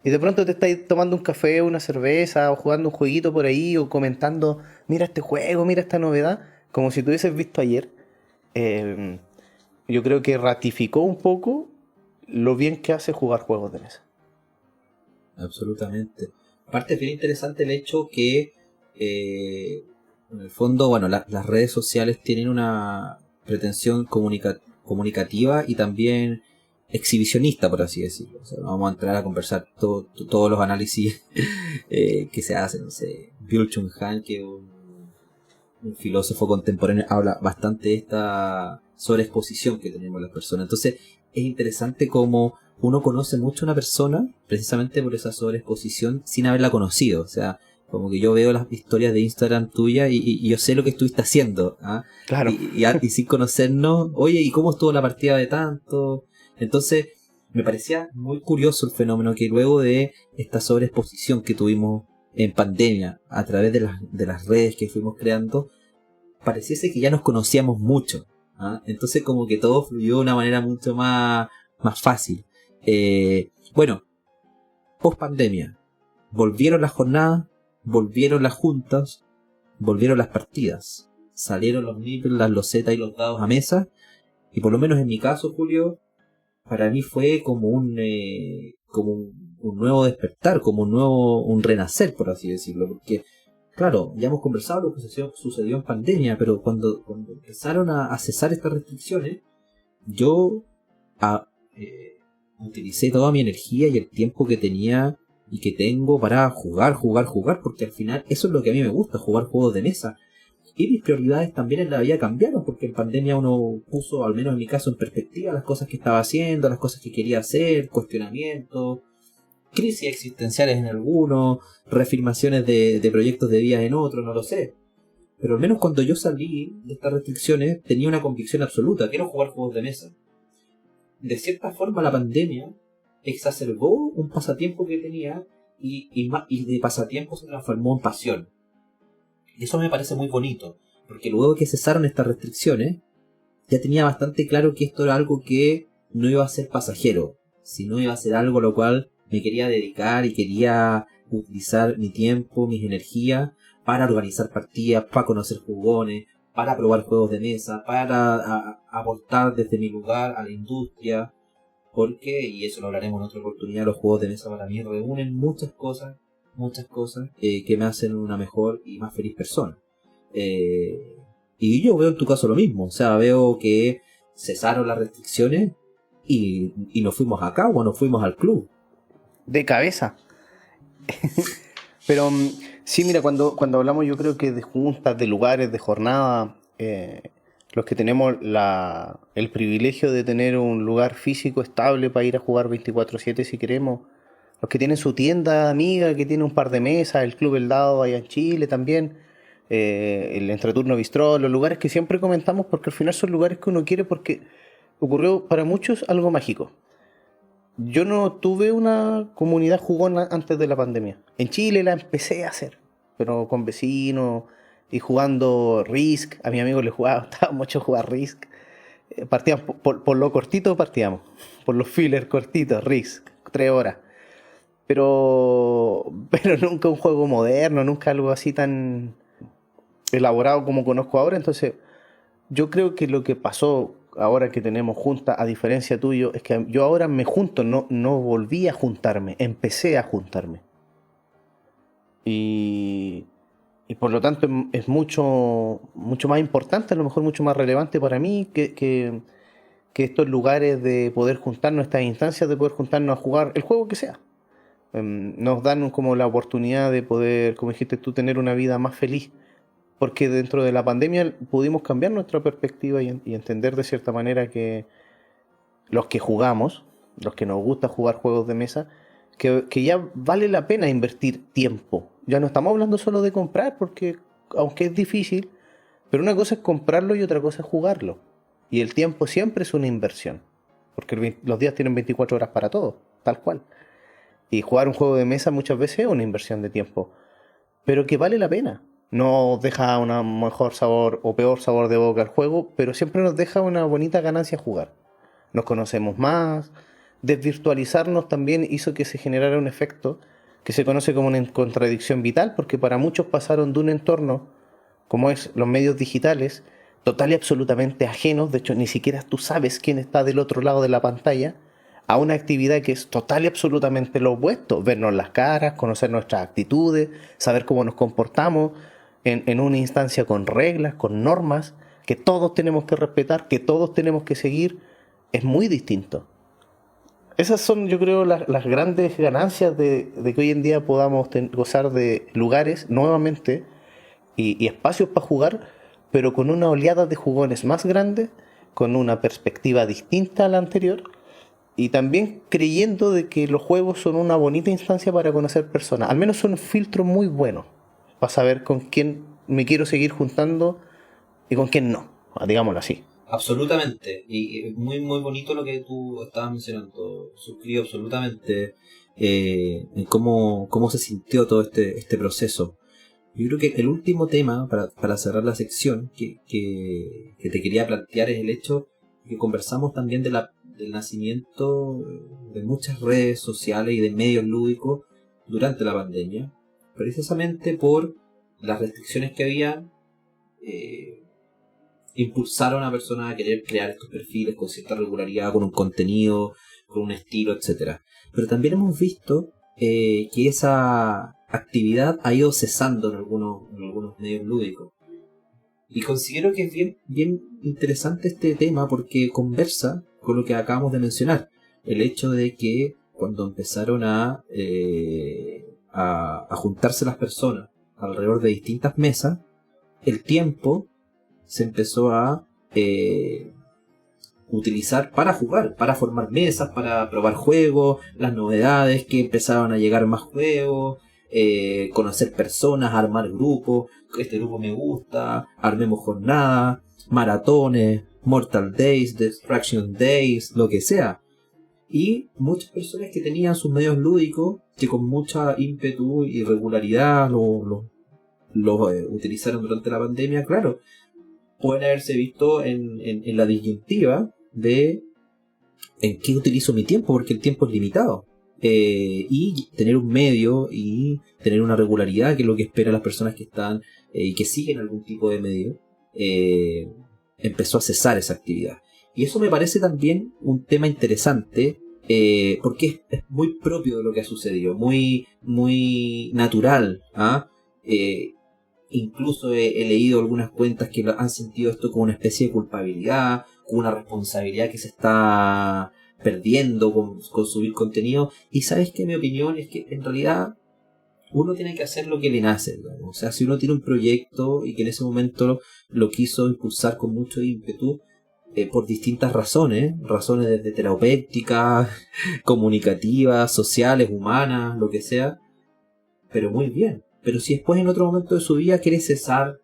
Y de pronto te estás tomando un café, una cerveza, o jugando un jueguito por ahí, o comentando, mira este juego, mira esta novedad, como si tú hubieses visto ayer. Yo creo que ratificó un poco lo bien que hace jugar juegos de mesa. Absolutamente. Aparte es bien interesante el hecho que en el fondo, bueno, las redes sociales tienen una pretensión comunicativa y también exhibicionista, por así decirlo. O sea, vamos a entrar a conversar todos los análisis que se hacen. No sé, Byul Chun Han, que es un filósofo contemporáneo, habla bastante de esta sobreexposición que tenemos las personas. Entonces es interesante cómo uno conoce mucho a una persona precisamente por esa sobreexposición sin haberla conocido. O sea, como que yo veo las historias de Instagram tuya y yo sé lo que estuviste haciendo, ¿ah? Claro. Y sin conocernos, oye, ¿y cómo estuvo la partida de tanto? Entonces me parecía muy curioso el fenómeno que luego de esta sobreexposición que tuvimos en pandemia a través de las redes que fuimos creando, pareciese que ya nos conocíamos mucho, ¿ah? Entonces como que todo fluyó de una manera mucho más fácil. Bueno, post pandemia volvieron las jornadas, volvieron las juntas, volvieron las partidas, salieron los nipples, las losetas y los dados a mesa, y por lo menos en mi caso, Julio, para mí fue como un nuevo despertar, como un renacer, por así decirlo, porque claro, ya hemos conversado lo que sucedió en pandemia, pero cuando empezaron a cesar estas restricciones, yo utilicé toda mi energía y el tiempo que tenía y que tengo para jugar, porque al final eso es lo que a mí me gusta, jugar juegos de mesa. Y mis prioridades también en la vida cambiaron, porque en pandemia uno puso, al menos en mi caso, en perspectiva las cosas que estaba haciendo, las cosas que quería hacer, cuestionamientos, crisis existenciales en algunos, reafirmaciones de proyectos de vida en otros, no lo sé. Pero al menos cuando yo salí de estas restricciones tenía una convicción absoluta, quiero jugar juegos de mesa. De cierta forma la pandemia exacerbó un pasatiempo que tenía y de pasatiempo se transformó en pasión. Y eso me parece muy bonito, porque luego que cesaron estas restricciones, ya tenía bastante claro que esto era algo que no iba a ser pasajero, sino iba a ser algo a lo cual me quería dedicar y quería utilizar mi tiempo, mis energías para organizar partidas, para conocer jugones, para probar juegos de mesa, para aportar desde mi lugar a la industria, porque, y eso lo hablaremos en otra oportunidad, los juegos de mesa para mí reúnen muchas cosas que me hacen una mejor y más feliz persona. Y yo veo en tu caso lo mismo, o sea, veo que cesaron las restricciones y nos fuimos a Cagua, nos fuimos al club. De cabeza. Pero sí, mira, cuando hablamos yo creo que de juntas, de lugares, de jornada, los que tenemos el privilegio de tener un lugar físico estable para ir a jugar 24/7 si queremos, los que tienen su tienda amiga, que tiene un par de mesas, el Club El Dado allá en Chile también, el Entreturno Bistró, los lugares que siempre comentamos porque al final son lugares que uno quiere porque ocurrió para muchos algo mágico. Yo no tuve una comunidad jugona antes de la pandemia. En Chile la empecé a hacer, pero con vecinos y jugando Risk. A mi amigo le gustaba mucho jugar Risk. Partíamos por lo cortito, partíamos. Por los fillers cortitos, Risk, 3 horas. Pero nunca un juego moderno, nunca algo así tan elaborado como conozco ahora. Entonces, yo creo que lo que pasó ahora que tenemos junta, a diferencia tuyo, es que yo ahora me junto, no volví a juntarme, empecé a juntarme. Y por lo tanto es mucho más importante, a lo mejor mucho más relevante para mí que estos lugares de poder juntarnos, estas instancias de poder juntarnos a jugar el juego que sea. Nos dan como la oportunidad de poder, como dijiste tú, tener una vida más feliz. Porque dentro de la pandemia pudimos cambiar nuestra perspectiva y entender de cierta manera que los que jugamos, los que nos gusta jugar juegos de mesa, que ya vale la pena invertir tiempo. Ya no estamos hablando solo de comprar, porque aunque es difícil, pero una cosa es comprarlo y otra cosa es jugarlo. Y el tiempo siempre es una inversión, porque los días tienen 24 horas para todo, tal cual. Y jugar un juego de mesa muchas veces es una inversión de tiempo, pero que vale la pena. No deja un mejor sabor o peor sabor de boca el juego, pero siempre nos deja una bonita ganancia jugar. Nos conocemos más. Desvirtualizarnos también hizo que se generara un efecto que se conoce como una contradicción vital, porque para muchos pasaron de un entorno, como es los medios digitales, total y absolutamente ajenos, de hecho ni siquiera tú sabes quién está del otro lado de la pantalla, a una actividad que es total y absolutamente lo opuesto, vernos las caras, conocer nuestras actitudes, saber cómo nos comportamos, en una instancia con reglas, con normas, que todos tenemos que respetar, que todos tenemos que seguir, es muy distinto. Esas son, yo creo, las grandes ganancias de que hoy en día podamos gozar de lugares, nuevamente, y espacios para jugar, pero con una oleada de jugones más grande, con una perspectiva distinta a la anterior, y también creyendo de que los juegos son una bonita instancia para conocer personas. Al menos son un filtro muy bueno para saber con quién me quiero seguir juntando y con quién no, digámoslo así. Absolutamente, y muy muy bonito lo que tú estabas mencionando. Suscribo absolutamente en cómo se sintió todo este proceso. Yo creo que el último tema, para cerrar la sección, que te quería plantear es el hecho que conversamos también del nacimiento de muchas redes sociales y de medios lúdicos durante la pandemia, precisamente por las restricciones que había. Impulsaron a personas a querer crear estos perfiles con cierta regularidad, con un contenido, con un estilo, etcétera. Pero también hemos visto que esa actividad ha ido cesando en algunos medios lúdicos. Y considero que es bien interesante este tema porque conversa con lo que acabamos de mencionar. El hecho de que cuando empezaron a juntarse las personas alrededor de distintas mesas, el tiempo se empezó a utilizar para jugar, para formar mesas, para probar juegos, las novedades, que empezaron a llegar más juegos, conocer personas, armar grupos, este grupo me gusta, armemos jornadas, maratones, Mortal Days, Destruction Days, lo que sea. Y muchas personas que tenían sus medios lúdicos, que con mucha ímpetu y regularidad los utilizaron durante la pandemia, claro, pueden haberse visto en la disyuntiva de en qué utilizo mi tiempo, porque el tiempo es limitado. Y tener un medio y tener una regularidad, que es lo que esperan las personas que están y que siguen algún tipo de medio, empezó a cesar esa actividad. Y eso me parece también un tema interesante, porque es muy propio de lo que ha sucedido, muy, muy natural. Incluso he leído algunas cuentas que han sentido esto como una especie de culpabilidad, como una responsabilidad que se está perdiendo con subir contenido. Y sabes que mi opinión es que en realidad uno tiene que hacer lo que le nace, digamos. O sea, si uno tiene un proyecto y que en ese momento lo quiso impulsar con mucho ímpetu, por distintas razones desde terapéuticas, comunicativas, sociales, humanas, lo que sea, pero muy bien. Pero si después en otro momento de su vida quiere cesar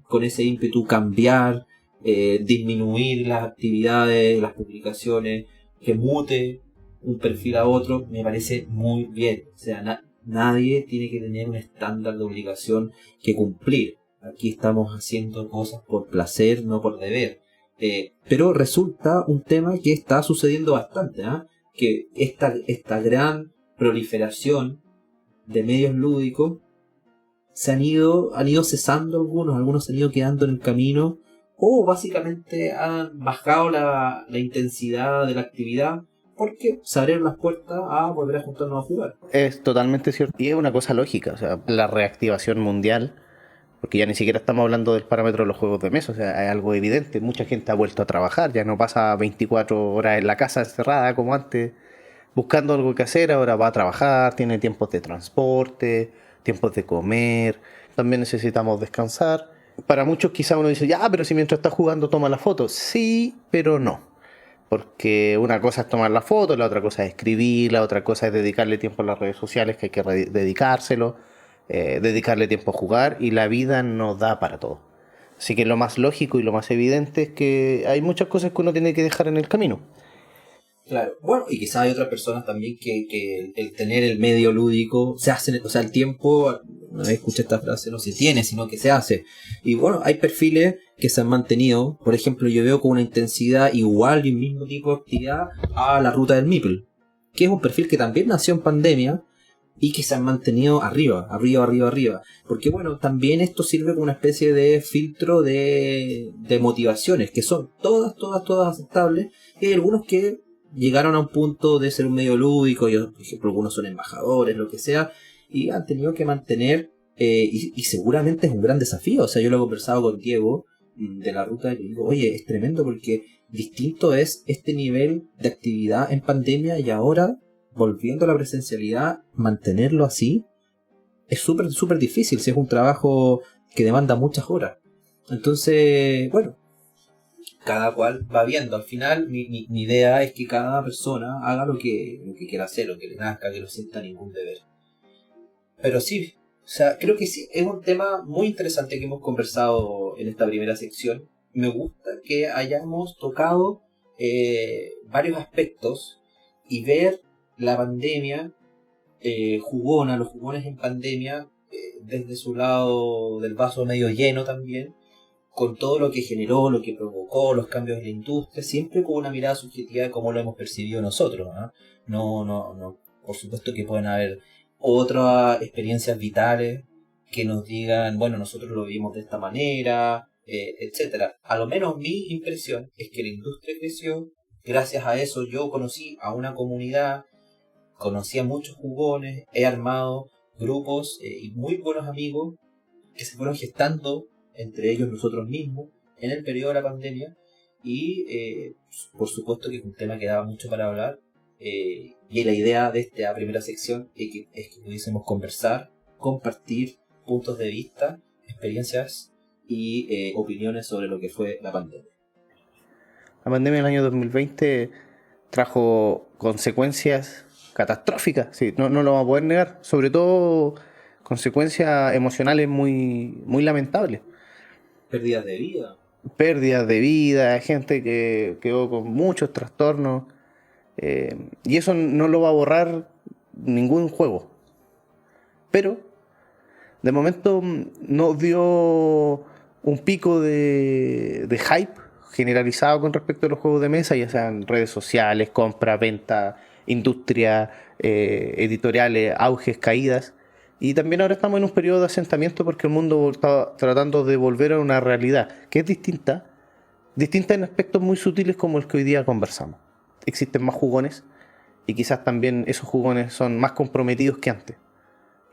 con ese ímpetu, cambiar, disminuir las actividades, las publicaciones, que mute un perfil a otro, me parece muy bien. O sea, nadie tiene que tener un estándar de obligación que cumplir. Aquí estamos haciendo cosas por placer, no por deber. Pero resulta un tema que está sucediendo bastante, que esta gran proliferación de medios lúdicos han ido cesando algunos se han ido quedando en el camino, o básicamente han bajado la intensidad de la actividad porque se abrieron las puertas a volver a juntarnos a jugar. Es totalmente cierto. Y es una cosa lógica, o sea, la reactivación mundial, porque ya ni siquiera estamos hablando del parámetro de los juegos de mesa, o sea, es algo evidente. Mucha gente ha vuelto a trabajar, ya no pasa 24 horas en la casa encerrada como antes, buscando algo que hacer, ahora va a trabajar, tiene tiempos de transporte, tiempos de comer, también necesitamos descansar. Para muchos quizá uno dice, ya, pero si mientras estás jugando toma la foto. Sí, pero no. Porque una cosa es tomar la foto, la otra cosa es escribir, la otra cosa es dedicarle tiempo a las redes sociales, que hay que dedicárselo, dedicarle tiempo a jugar, y la vida no da para todo. Así que lo más lógico y lo más evidente es que hay muchas cosas que uno tiene que dejar en el camino. Claro, bueno, y quizás hay otras personas también que el tener el medio lúdico se hace, o sea, el tiempo, una vez escuché esta frase, no se tiene, sino que se hace. Y bueno, hay perfiles que se han mantenido, por ejemplo, yo veo con una intensidad igual y un mismo tipo de actividad a la ruta del Meeple, que es un perfil que también nació en pandemia y que se han mantenido arriba. Porque bueno, también esto sirve como una especie de filtro de motivaciones, que son todas aceptables, y hay algunos que llegaron a un punto de ser un medio lúdico, por ejemplo, algunos son embajadores, lo que sea, y han tenido que mantener, y seguramente es un gran desafío. O sea, yo lo he conversado con Diego de la ruta y le digo, oye, es tremendo porque distinto es este nivel de actividad en pandemia y ahora, volviendo a la presencialidad, mantenerlo así es súper difícil. Si es un trabajo que demanda muchas horas. Entonces, bueno, cada cual va viendo. Al final, mi idea es que cada persona haga lo que quiera hacer, lo que le nazca, que no sienta ningún deber. Pero sí, o sea, creo que sí, es un tema muy interesante que hemos conversado en esta primera sección. Me gusta que hayamos tocado varios aspectos y ver la pandemia jugona, los jugones en pandemia, desde su lado del vaso medio lleno también, con todo lo que generó, lo que provocó, los cambios en la industria, siempre con una mirada subjetiva de cómo lo hemos percibido nosotros, ¿eh? No, por supuesto que pueden haber otras experiencias vitales que nos digan, bueno, nosotros lo vivimos de esta manera, etcétera. A lo menos mi impresión es que la industria creció, gracias a eso yo conocí a una comunidad, conocí a muchos jugones, he armado grupos y muy buenos amigos que se fueron gestando entre ellos nosotros mismos en el periodo de la pandemia y por supuesto que es un tema que daba mucho para hablar y la idea de esta primera sección es que pudiésemos conversar, compartir puntos de vista, experiencias y opiniones sobre lo que fue la pandemia. La pandemia del año 2020 trajo consecuencias catastróficas, sí, no lo vamos a poder negar, sobre todo consecuencias emocionales muy, muy lamentables. Pérdidas de vida, gente que quedó con muchos trastornos, y eso no lo va a borrar ningún juego. Pero de momento nos dio un pico de hype generalizado con respecto a los juegos de mesa, ya sean redes sociales, compra, venta, industria, editoriales, auges, caídas. Y también ahora estamos en un periodo de asentamiento porque el mundo está tratando de volver a una realidad que es distinta en aspectos muy sutiles como el que hoy día conversamos. Existen más jugones y quizás también esos jugones son más comprometidos que antes.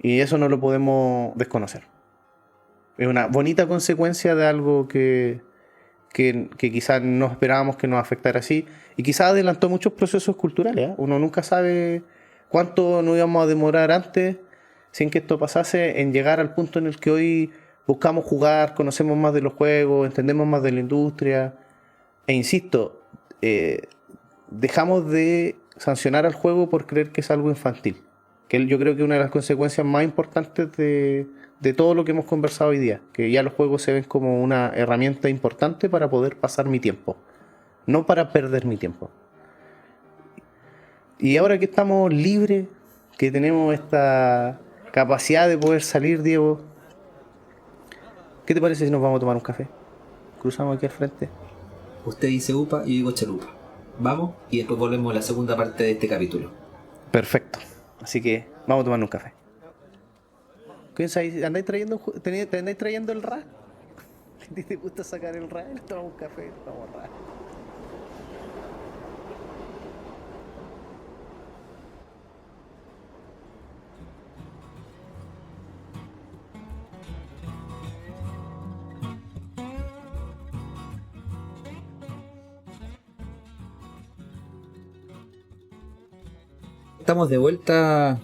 Y eso no lo podemos desconocer. Es una bonita consecuencia de algo que quizás no esperábamos que nos afectara así y quizás adelantó muchos procesos culturales, ¿eh? Uno nunca sabe cuánto nos íbamos a demorar antes sin que esto pasase en llegar al punto en el que hoy buscamos jugar, conocemos más de los juegos, entendemos más de la industria e insisto, dejamos de sancionar al juego por creer que es algo infantil, que yo creo que es una de las consecuencias más importantes de todo lo que hemos conversado hoy día, que ya los juegos se ven como una herramienta importante para poder pasar mi tiempo, no para perder mi tiempo. Y ahora que estamos libres, que tenemos esta capacidad de poder salir, Diego, ¿qué te parece si nos vamos a tomar un café? Cruzamos aquí al frente. Usted dice UPA y yo digo chalupa. Vamos y después volvemos a la segunda parte de este capítulo. Perfecto. Así que vamos a tomar un café. ¿Te andáis trayendo el RA? ¿Te gusta sacar el RA? Tomamos un café, tomamos RA. Estamos de vuelta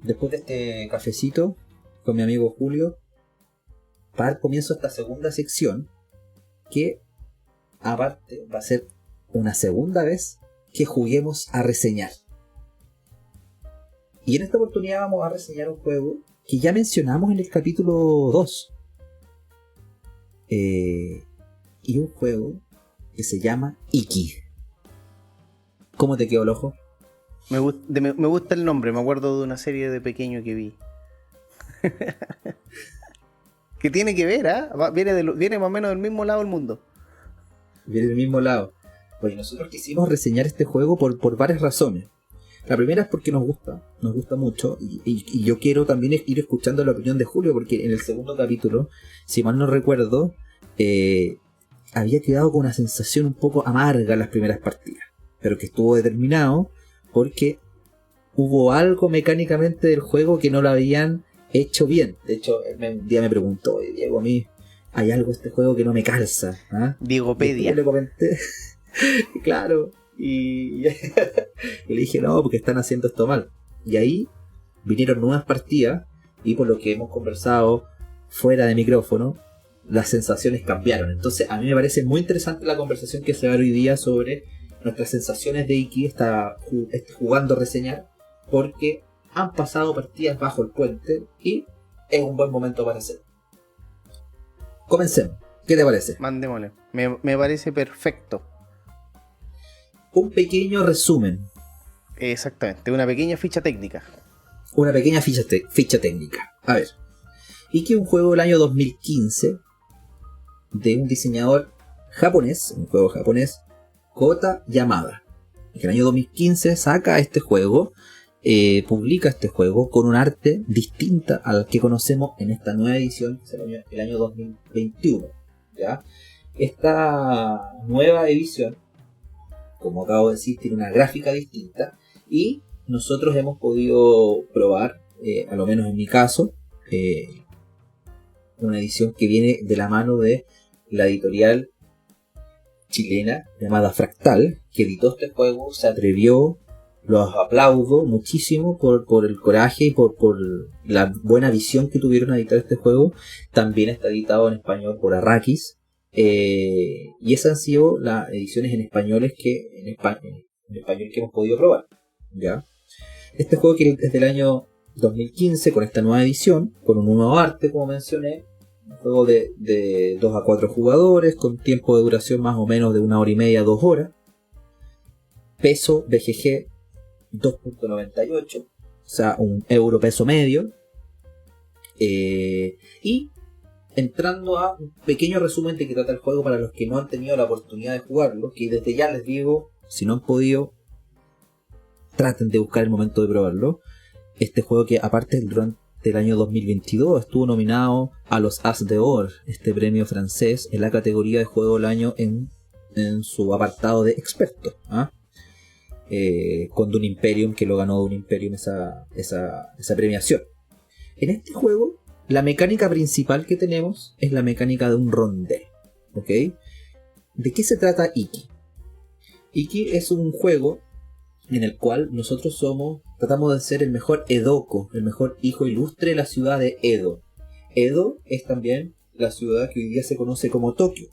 después de este cafecito con mi amigo Julio para dar comienzo a esta segunda sección que aparte va a ser una segunda vez que juguemos a reseñar. Y en esta oportunidad vamos a reseñar un juego que ya mencionamos en el capítulo 2 y un juego que se llama Iki. ¿Cómo te quedó el ojo? Me gusta el nombre, me acuerdo de una serie de pequeño que vi. Que tiene que ver, ¿eh? Viene más o menos del mismo lado del mundo. Viene del mismo lado. Pues nosotros quisimos reseñar este juego por varias razones. La primera es porque nos gusta mucho y yo quiero también ir escuchando la opinión de Julio porque en el segundo capítulo, si mal no recuerdo, había quedado con una sensación un poco amarga en las primeras partidas, pero que estuvo determinado porque hubo algo mecánicamente del juego que no lo habían hecho bien. De hecho, un día me preguntó, Diego, a mí hay algo de este juego que no me calza. Diegopedia. Y le comenté, claro, y le dije, no, porque están haciendo esto mal. Y ahí vinieron nuevas partidas y por lo que hemos conversado fuera de micrófono, las sensaciones cambiaron. Entonces a mí me parece muy interesante la conversación que se va hoy día sobre nuestras sensaciones de Iki, está jugando a reseñar, porque han pasado partidas bajo el puente y es un buen momento para hacerlo. Comencemos. ¿Qué te parece? Mandémosle. Me parece perfecto. Un pequeño resumen. Exactamente, una pequeña ficha técnica. Una pequeña ficha técnica. A ver. Iki es un juego del año 2015 de un diseñador japonés, un juego japonés, Kota Yamada. En el año 2015 saca este juego, publica este juego con un arte distinta al que conocemos en esta nueva edición, que es el año 2021. ¿Ya? Esta nueva edición, como acabo de decir, tiene una gráfica distinta y nosotros hemos podido probar, a lo menos en mi caso, una edición que viene de la mano de la editorial chilena llamada Fractal, que editó este juego, se atrevió, los aplaudo muchísimo por el coraje y por la buena visión que tuvieron a editar este juego. También está editado en español por Arrakis, y esas han sido las ediciones en español que hemos podido probar, ¿ya? Este juego, que es del año 2015, con esta nueva edición, con un nuevo arte, como mencioné, un juego de 2 a 4 jugadores, con tiempo de duración más o menos de 1 hora y media, 2 horas, peso BGG 2.98, o sea, un euro peso medio, y entrando a un pequeño resumen de que trata el juego para los que no han tenido la oportunidad de jugarlo, que desde ya les digo, si no han podido, traten de buscar el momento de probarlo. Este juego, que aparte durante el año 2022 estuvo nominado a los As d'Or, este premio francés, en la categoría de juego del año en su apartado de experto, con Dune Imperium, que lo ganó Dune Imperium esa premiación. En este juego, la mecánica principal que tenemos es la mecánica de un rondel, ¿ok? ¿De qué se trata Iki? Iki es un juego en el cual nosotros tratamos de ser el mejor Edoko, el mejor hijo ilustre de la ciudad de Edo. Edo es también la ciudad que hoy día se conoce como Tokio.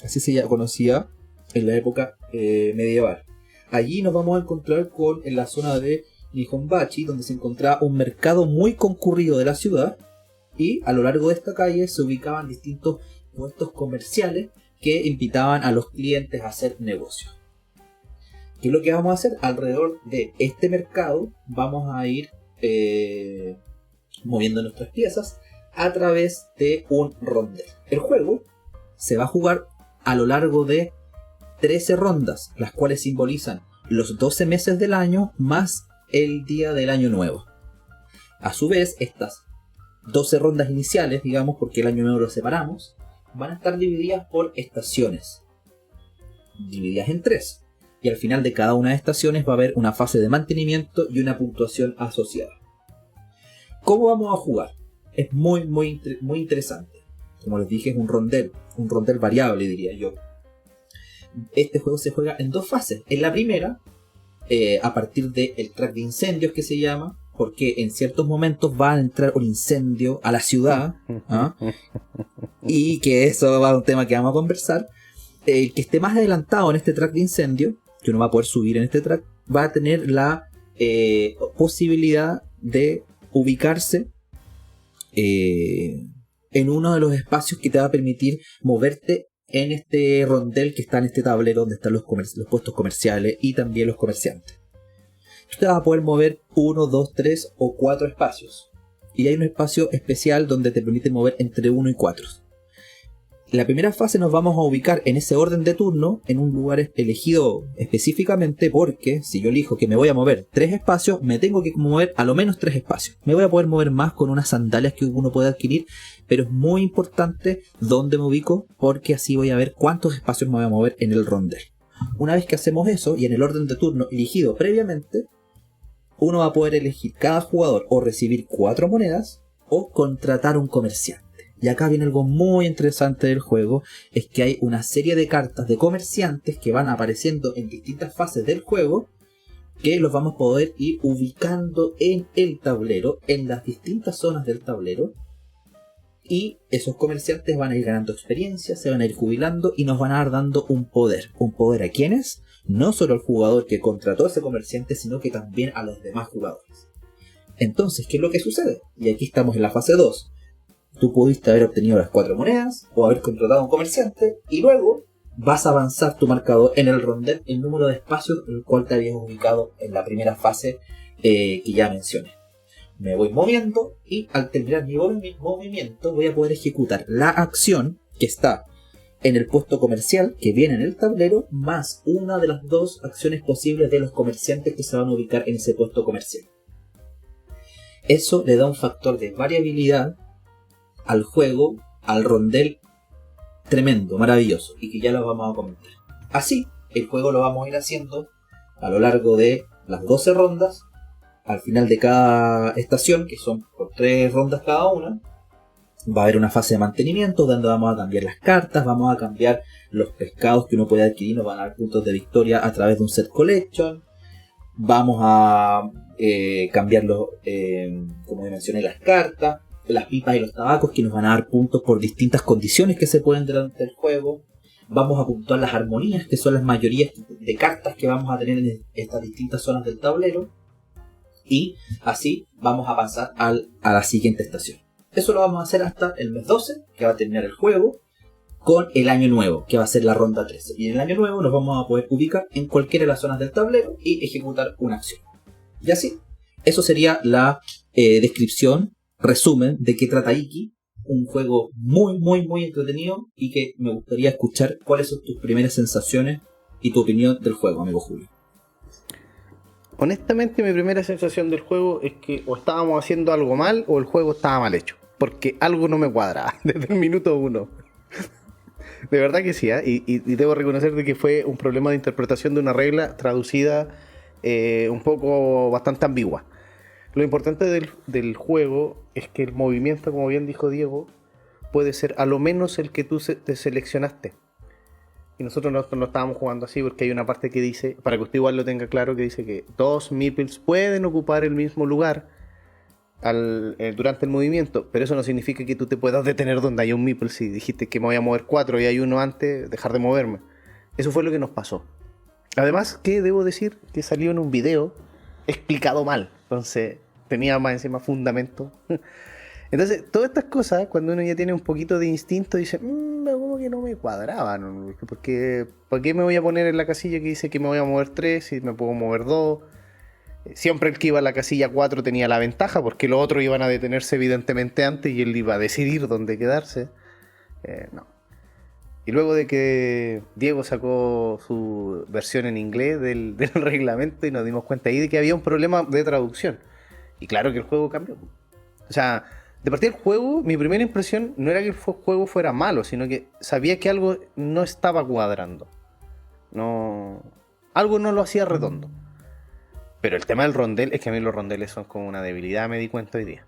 Así se conocía en la época medieval. Allí nos vamos a encontrar en la zona de Nihonbachi, donde se encontraba un mercado muy concurrido de la ciudad, y a lo largo de esta calle se ubicaban distintos puestos comerciales que invitaban a los clientes a hacer negocios. ¿Qué es lo que vamos a hacer? Alrededor de este mercado vamos a ir moviendo nuestras piezas a través de un rondel. El juego se va a jugar a lo largo de 13 rondas, las cuales simbolizan los 12 meses del año más el día del año nuevo. A su vez, estas 12 rondas iniciales, digamos, porque el año nuevo lo separamos, van a estar divididas por estaciones, divididas en 3. Y al final de cada una de estaciones va a haber una fase de mantenimiento y una puntuación asociada. ¿Cómo vamos a jugar? Es muy interesante. Como les dije, es un rondel variable, diría yo. Este juego se juega en 2 fases. En la primera, a partir del track de incendios, que se llama, porque en ciertos momentos va a entrar un incendio a la ciudad, y que eso va a un tema que vamos a conversar. El que esté más adelantado en este track de incendio, que uno va a poder subir en este track, va a tener la posibilidad de ubicarse en uno de los espacios que te va a permitir moverte en este rondel que está en este tablero donde están los puestos comerciales y también los comerciantes. Tú te vas a poder mover 1, 2, 3 o 4 espacios. Y hay un espacio especial donde te permite mover entre 1 y 4. En la primera fase nos vamos a ubicar en ese orden de turno, en un lugar elegido específicamente, porque si yo elijo que me voy a mover 3 espacios, me tengo que mover a lo menos 3 espacios. Me voy a poder mover más con unas sandalias que uno puede adquirir, pero es muy importante dónde me ubico, porque así voy a ver cuántos espacios me voy a mover en el rondel. Una vez que hacemos eso, y en el orden de turno elegido previamente, uno va a poder elegir cada jugador o recibir 4 monedas o contratar un comerciante. Y acá viene algo muy interesante del juego, es que hay una serie de cartas de comerciantes que van apareciendo en distintas fases del juego, que los vamos a poder ir ubicando en el tablero, en las distintas zonas del tablero, Y esos comerciantes van a ir ganando experiencia, se van a ir jubilando y nos van a ir dando un poder. ¿Un poder a quiénes? No solo al jugador que contrató a ese comerciante, sino que también a los demás jugadores. Entonces, ¿qué es lo que sucede? Y aquí estamos en la fase 2. Tú pudiste haber obtenido las 4 monedas o haber contratado a un comerciante y luego vas a avanzar tu marcador en el rondel, el número de espacios en el cual te habías ubicado en la primera fase que ya mencioné. Me voy moviendo y al terminar mi movimiento voy a poder ejecutar la acción que está en el puesto comercial que viene en el tablero más una de las 2 acciones posibles de los comerciantes que se van a ubicar en ese puesto comercial. Eso le da un factor de variabilidad al juego, al rondel tremendo, maravilloso, y que ya lo vamos a comentar. Así, el juego lo vamos a ir haciendo a lo largo de las 12 rondas. Al final de cada estación, que son por 3 rondas cada una, va a haber una fase de mantenimiento donde vamos a cambiar las cartas, vamos a cambiar los pescados que uno puede adquirir, nos van a dar puntos de victoria a través de un set collection, vamos a cambiar como mencioné, las cartas, las pipas y los tabacos que nos van a dar puntos por distintas condiciones que se pueden durante el juego. Vamos a puntuar las armonías, que son las mayorías de cartas que vamos a tener en estas distintas zonas del tablero. Y así vamos a pasar a la siguiente estación. Eso lo vamos a hacer hasta el mes 12, que va a terminar el juego, con el año nuevo, que va a ser la ronda 13. Y en el año nuevo nos vamos a poder ubicar en cualquiera de las zonas del tablero y ejecutar una acción. Y así, eso sería la descripción, resumen de qué trata Iki. Un juego muy, muy, muy entretenido y que me gustaría escuchar cuáles son tus primeras sensaciones y tu opinión del juego, amigo Julio. Honestamente, mi primera sensación del juego es que o estábamos haciendo algo mal o el juego estaba mal hecho. Porque algo no me cuadraba desde el minuto 1. De verdad que sí, ¿eh? Y debo reconocer de que fue un problema de interpretación de una regla traducida un poco bastante ambigua. Lo importante del juego es que el movimiento, como bien dijo Diego, puede ser a lo menos el que tú te seleccionaste. Y nosotros no estábamos jugando así porque hay una parte que dice, para que usted igual lo tenga claro, que dice que 2 meeples pueden ocupar el mismo lugar durante el movimiento, pero eso no significa que tú te puedas detener donde hay un meeple. Si dijiste que me voy a mover 4 y hay uno antes, dejar de moverme. Eso fue lo que nos pasó. Además, que debo decir que salió en un video explicado mal, entonces tenía más encima fundamento. Entonces, todas estas cosas, cuando uno ya tiene un poquito de instinto, dice, como que no me cuadraban, porque ¿por qué me voy a poner en la casilla que dice que me voy a mover 3 si me puedo mover 2? Siempre el que iba a la casilla 4 tenía la ventaja, porque los otros iban a detenerse evidentemente antes y él iba a decidir dónde quedarse. No. Y luego de que Diego sacó su versión en inglés del reglamento y nos dimos cuenta ahí de que había un problema de traducción. Y claro que el juego cambió. O sea, de partir del juego, mi primera impresión no era que el juego fuera malo, sino que sabía que algo no estaba cuadrando. Algo no lo hacía redondo. Pero el tema del rondel es que a mí los rondeles son como una debilidad, me di cuenta hoy día.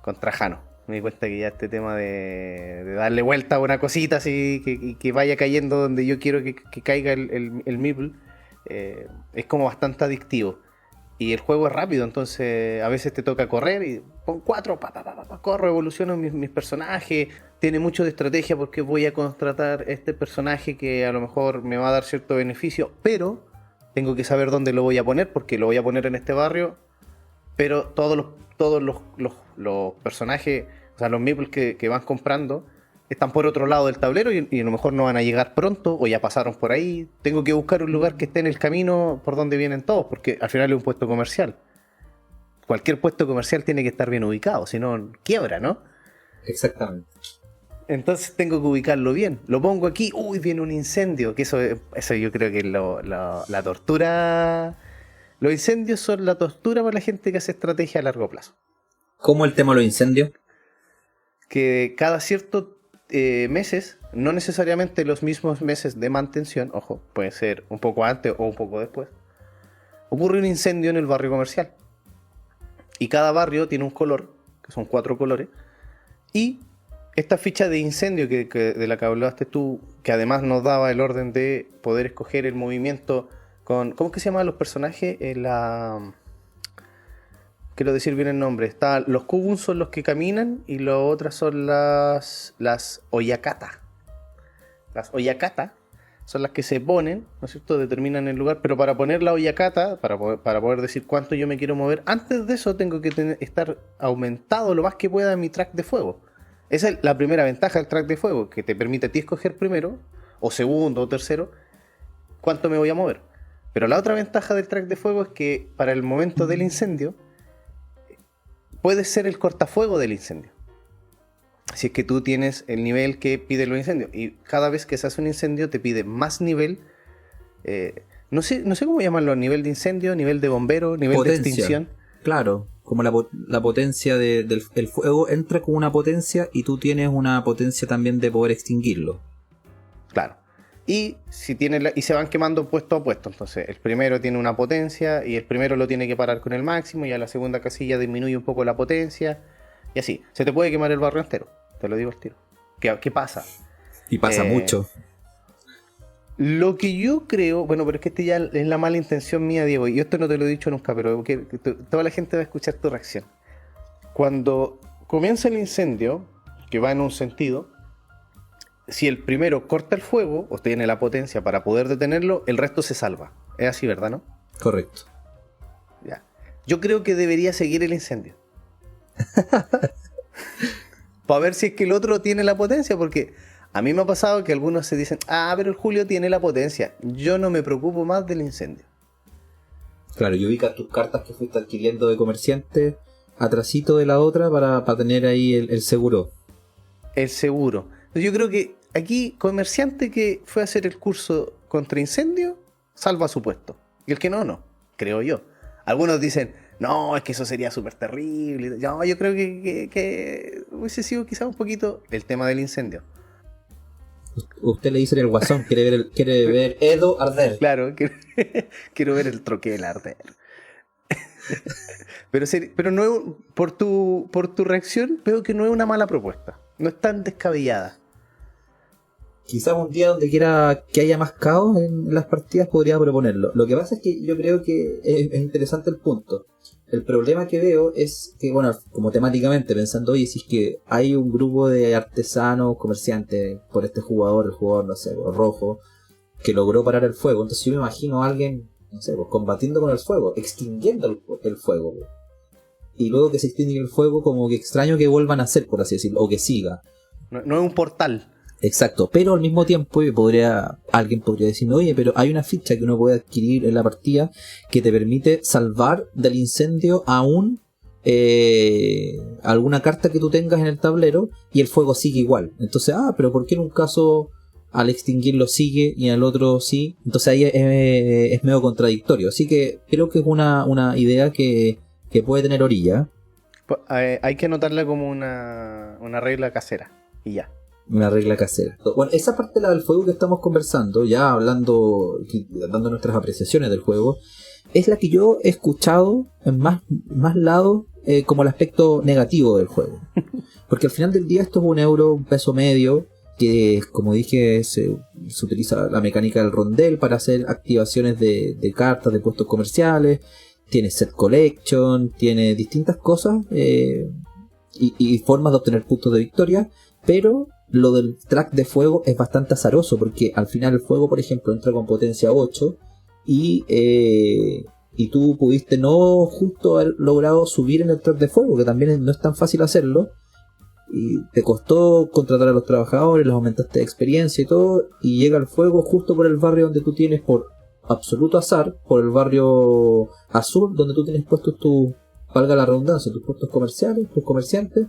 Contra Jano. Me di cuenta que ya este tema de darle vuelta a una cosita así, que vaya cayendo donde yo quiero que caiga el meeple, es como bastante adictivo. Y el juego es rápido, entonces a veces te toca correr y pon 4, corro, evoluciono mis personajes. Tiene mucho de estrategia porque voy a contratar este personaje que a lo mejor me va a dar cierto beneficio, pero tengo que saber dónde lo voy a poner porque lo voy a poner en este barrio. Pero todos los personajes, o sea, los meeples que van comprando, están por otro lado del tablero y a lo mejor no van a llegar pronto o ya pasaron por ahí. Tengo que buscar un lugar que esté en el camino por donde vienen todos, porque al final es un puesto comercial. Cualquier puesto comercial tiene que estar bien ubicado, si no quiebra, ¿no? Exactamente. Entonces tengo que ubicarlo bien. Lo pongo aquí, viene un incendio, que eso yo creo que es la tortura. Los incendios son la tortura para la gente que hace estrategia a largo plazo. ¿Cómo el tema de los incendios? Que cada cierto meses, no necesariamente los mismos meses de mantención, ojo, puede ser un poco antes o un poco después, ocurre un incendio en el barrio comercial. Y cada barrio tiene un color, que son 4 colores, y esta ficha de incendio de la que hablaste tú, que además nos daba el orden de poder escoger el movimiento con... ¿Cómo es que se llaman los personajes? quiero decir bien el nombre. Los Kubun son los que caminan y las otras son las Oyakata. Las Oyakata son las que se ponen, ¿no es cierto? Determinan el lugar, pero para poner la Oyakata, para poder decir cuánto yo me quiero mover, antes de eso tengo que estar aumentado lo más que pueda mi track de fuego. Esa es la primera ventaja del track de fuego, que te permite a ti escoger primero, o segundo, o tercero, cuánto me voy a mover. Pero la otra ventaja del track de fuego es que para el momento del incendio, puedes ser el cortafuego del incendio. Si es que tú tienes el nivel que piden los incendios, y cada vez que se hace un incendio te pide más nivel, no sé cómo llamarlo, nivel de incendio, nivel de bombero, nivel potencia. De extinción. Claro, como la potencia del el fuego entra con una potencia y tú tienes una potencia también de poder extinguirlo. Claro. Y si y se van quemando puesto a puesto. Entonces, el primero tiene una potencia y el primero lo tiene que parar con el máximo, y a la segunda casilla disminuye un poco la potencia. Y así. Se te puede quemar el barrio entero. Te lo digo al tiro. ¿Qué pasa? Y pasa mucho. Lo que yo creo, bueno, pero es que ya es la mala intención mía, Diego, y esto no te lo he dicho nunca, pero que toda la gente va a escuchar tu reacción. Cuando comienza el incendio, que va en un sentido, si el primero corta el fuego o tiene la potencia para poder detenerlo, el resto se salva. Es así, ¿verdad, no? Correcto. Ya. Yo creo que debería seguir el incendio. Para ver si es que el otro tiene la potencia, porque a mí me ha pasado que algunos se dicen, pero el Julio tiene la potencia. Yo no me preocupo más del incendio. Claro, y ubicas tus cartas que fuiste adquiriendo de comerciante atrasito de la otra para tener ahí el seguro. El seguro. Yo creo que aquí, comerciante que fue a hacer el curso contra incendio, salva su puesto. Y el que no, creo yo. Algunos dicen, no, es que eso sería súper terrible. No, yo creo que hubiese sido quizás un poquito el tema del incendio. Usted le dice en el guasón, quiere ver Edo arder. Claro, quiero ver el troquel arder. pero no, por tu reacción, veo que no es una mala propuesta. No es tan descabellada. Quizás un día donde quiera que haya más caos en las partidas podría proponerlo. Lo que pasa es que yo creo que es interesante el punto. El problema que veo es que, bueno, como temáticamente pensando, oye, si es que hay un grupo de artesanos, comerciantes, por este jugador, el jugador, no sé, rojo, que logró parar el fuego, entonces yo me imagino a alguien, no sé, pues, combatiendo con el fuego, extinguiendo el fuego. Y luego que se extingue el fuego, como que extraño que vuelvan a hacer, por así decirlo, o que siga. No es un portal. Exacto, pero al mismo tiempo alguien podría decir, oye, pero hay una ficha que uno puede adquirir en la partida que te permite salvar del incendio aún alguna carta que tú tengas en el tablero y el fuego sigue igual. Entonces, pero ¿por qué en un caso al extinguirlo sigue y en el otro sí? Entonces ahí es medio contradictorio. Así que creo que es una idea que puede tener orilla. Hay que anotarla como una regla casera y ya. Una regla casera. Bueno, esa parte del fuego que estamos conversando, ya dando nuestras apreciaciones del juego, es la que yo he escuchado en más lados como el aspecto negativo del juego. Porque al final del día esto es un peso medio, que como dije se utiliza la mecánica del rondel para hacer activaciones de cartas de puestos comerciales, tiene set collection, tiene distintas cosas y formas de obtener puntos de victoria, pero lo del track de fuego es bastante azaroso porque al final el fuego, por ejemplo, entra con potencia 8 y tú pudiste no justo haber logrado subir en el track de fuego, que también no es tan fácil hacerlo, y te costó contratar a los trabajadores, les aumentaste de experiencia y todo, y llega el fuego justo por el barrio donde tú tienes, por absoluto azar, por el barrio azul donde tú tienes puestos valga la redundancia, tus puestos comerciales, tus comerciantes,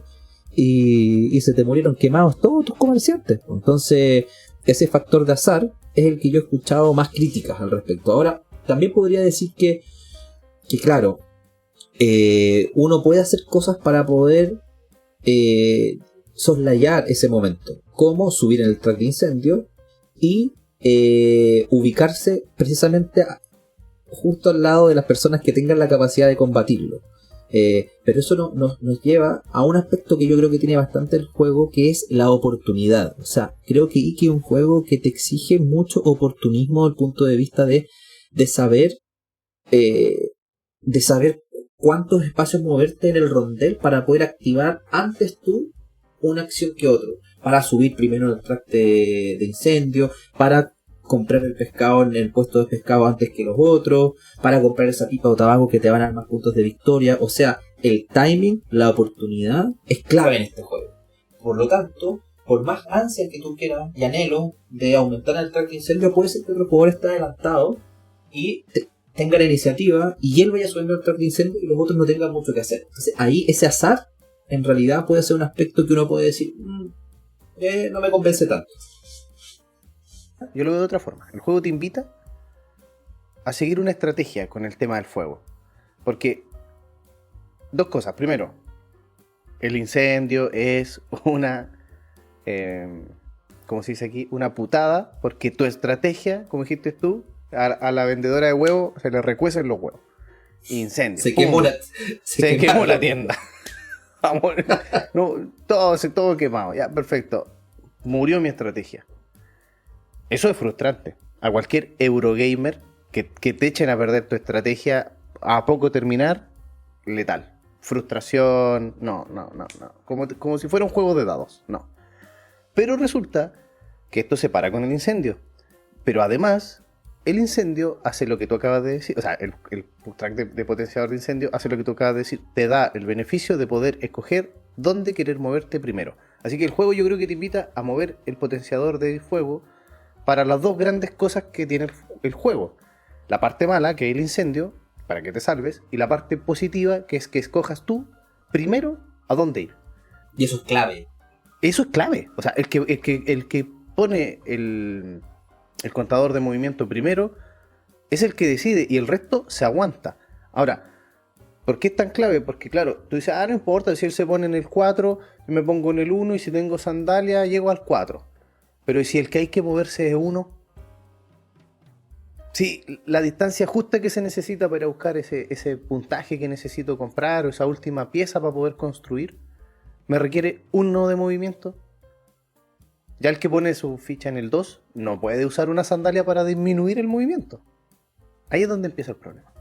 y se te murieron quemados todos tus comerciantes. Entonces ese factor de azar es el que yo he escuchado más críticas al respecto. Ahora también podría decir que claro, uno puede hacer cosas para poder soslayar ese momento, como subir en el track de incendio y ubicarse precisamente justo al lado de las personas que tengan la capacidad de combatirlo. Pero eso nos lleva a un aspecto que yo creo que tiene bastante el juego, que es la oportunidad. O sea, creo que Iki es un juego que te exige mucho oportunismo desde el punto de vista de saber cuántos espacios moverte en el rondel para poder activar antes tú una acción que otro, para subir primero el track de incendio, para comprar el pescado en el puesto de pescado antes que los otros, para comprar esa pipa o tabaco que te van a dar más puntos de victoria. O sea, el timing, la oportunidad es clave en este juego. Por lo tanto, por más ansias que tú quieras y anhelo de aumentar el track de incendio, puede ser que otro jugador esté adelantado y tenga la iniciativa y él vaya subiendo el track de incendio y los otros no tengan mucho que hacer. Entonces ahí ese azar en realidad puede ser un aspecto que uno puede decir no me convence tanto. Yo lo veo de otra forma. El juego te invita a seguir una estrategia con el tema del fuego. Porque, dos cosas. Primero, el incendio es una, ¿cómo se dice aquí? Una putada, porque tu estrategia, como dijiste tú, a la vendedora de huevos se le recuecen los huevos. Incendio. Se quemó la tienda. No, todo quemado. Ya, perfecto. Murió mi estrategia. Eso es frustrante. A cualquier Eurogamer que te echen a perder tu estrategia a poco terminar, letal. Frustración, no. Como si fuera un juego de dados, no. Pero resulta que esto se para con el incendio. Pero además, el incendio hace lo que tú acabas de decir. O sea, el track de potenciador de incendio hace lo que tú acabas de decir. Te da el beneficio de poder escoger dónde querer moverte primero. Así que el juego yo creo que te invita a mover el potenciador de fuego para las dos grandes cosas que tiene el juego. La parte mala, que es el incendio, para que te salves, y la parte positiva, que es que escojas tú primero a dónde ir. Y eso es clave. Eso es clave. O sea, el que pone el contador de movimiento primero es el que decide y el resto se aguanta. Ahora, ¿por qué es tan clave? Porque claro, tú dices, no importa si él se pone en el 4, yo me pongo en el 1 y si tengo sandalia llego al 4. Pero si el que hay que moverse es 1, sí, la distancia justa que se necesita para buscar ese puntaje que necesito comprar o esa última pieza para poder construir, me requiere 1 de movimiento. Ya el que pone su ficha en el 2 no puede usar una sandalia para disminuir el movimiento. Ahí es donde empieza el problema.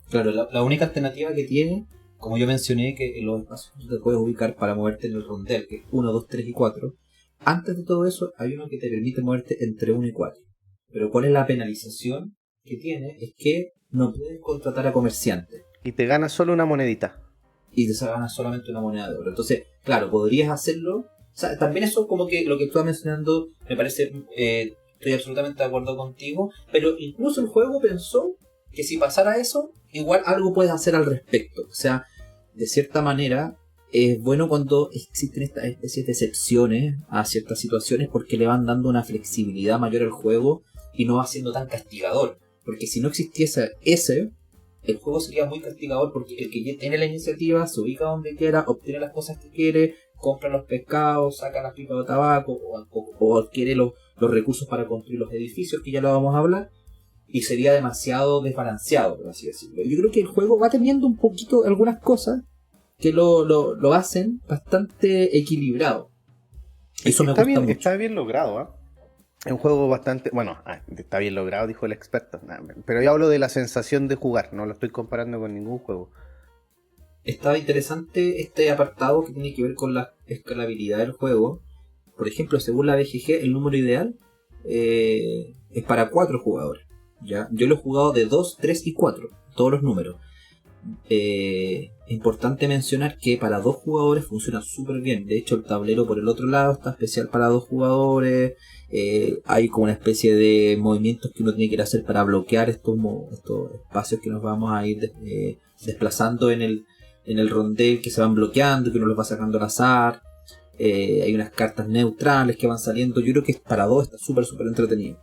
Claro, la única alternativa que tiene, como yo mencioné, que en los espacios te puedes ubicar para moverte en el rondel, que es 1, 2, 3 y 4. Antes de todo eso, hay uno que te permite moverte entre 1 y 4. Pero ¿cuál es la penalización que tiene? Es que no puedes contratar a comerciantes. Y te ganas solo una monedita. Y te ganas solamente una moneda de oro. Entonces, claro, podrías hacerlo. O sea, también eso como que lo que tú estás mencionando me parece... estoy absolutamente de acuerdo contigo. Pero incluso el juego pensó que si pasara eso, igual algo puedes hacer al respecto. O sea, de cierta manera... Es bueno cuando existen estas especies de excepciones a ciertas situaciones porque le van dando una flexibilidad mayor al juego y no va siendo tan castigador. Porque si no existiese el juego sería muy castigador porque el que ya tiene la iniciativa se ubica donde quiera, obtiene las cosas que quiere, compra los pescados, saca las pipas de tabaco o adquiere los recursos para construir los edificios, que ya lo vamos a hablar, y sería demasiado desbalanceado, por así decirlo. Yo creo que el juego va teniendo un poquito algunas cosas que lo hacen bastante equilibrado. Eso me gusta mucho. Está bien logrado, ¿eh? Es un juego bastante... Bueno, está bien logrado, dijo el experto. Pero yo hablo de la sensación de jugar, no lo estoy comparando con ningún juego. Estaba interesante este apartado que tiene que ver con la escalabilidad del juego. Por ejemplo, según la BGG, el número ideal es para 4 jugadores. ¿Ya? Yo lo he jugado de 2, 3 y 4, todos los números. Importante mencionar que para 2 jugadores funciona súper bien. De hecho, el tablero por el otro lado está especial para 2 jugadores. Hay como una especie de movimientos que uno tiene que ir a hacer para bloquear estos espacios que nos vamos a ir desplazando en el rondel, que se van bloqueando, que uno los va sacando al azar. Hay unas cartas neutrales que van saliendo. Yo creo que para 2 está súper entretenido.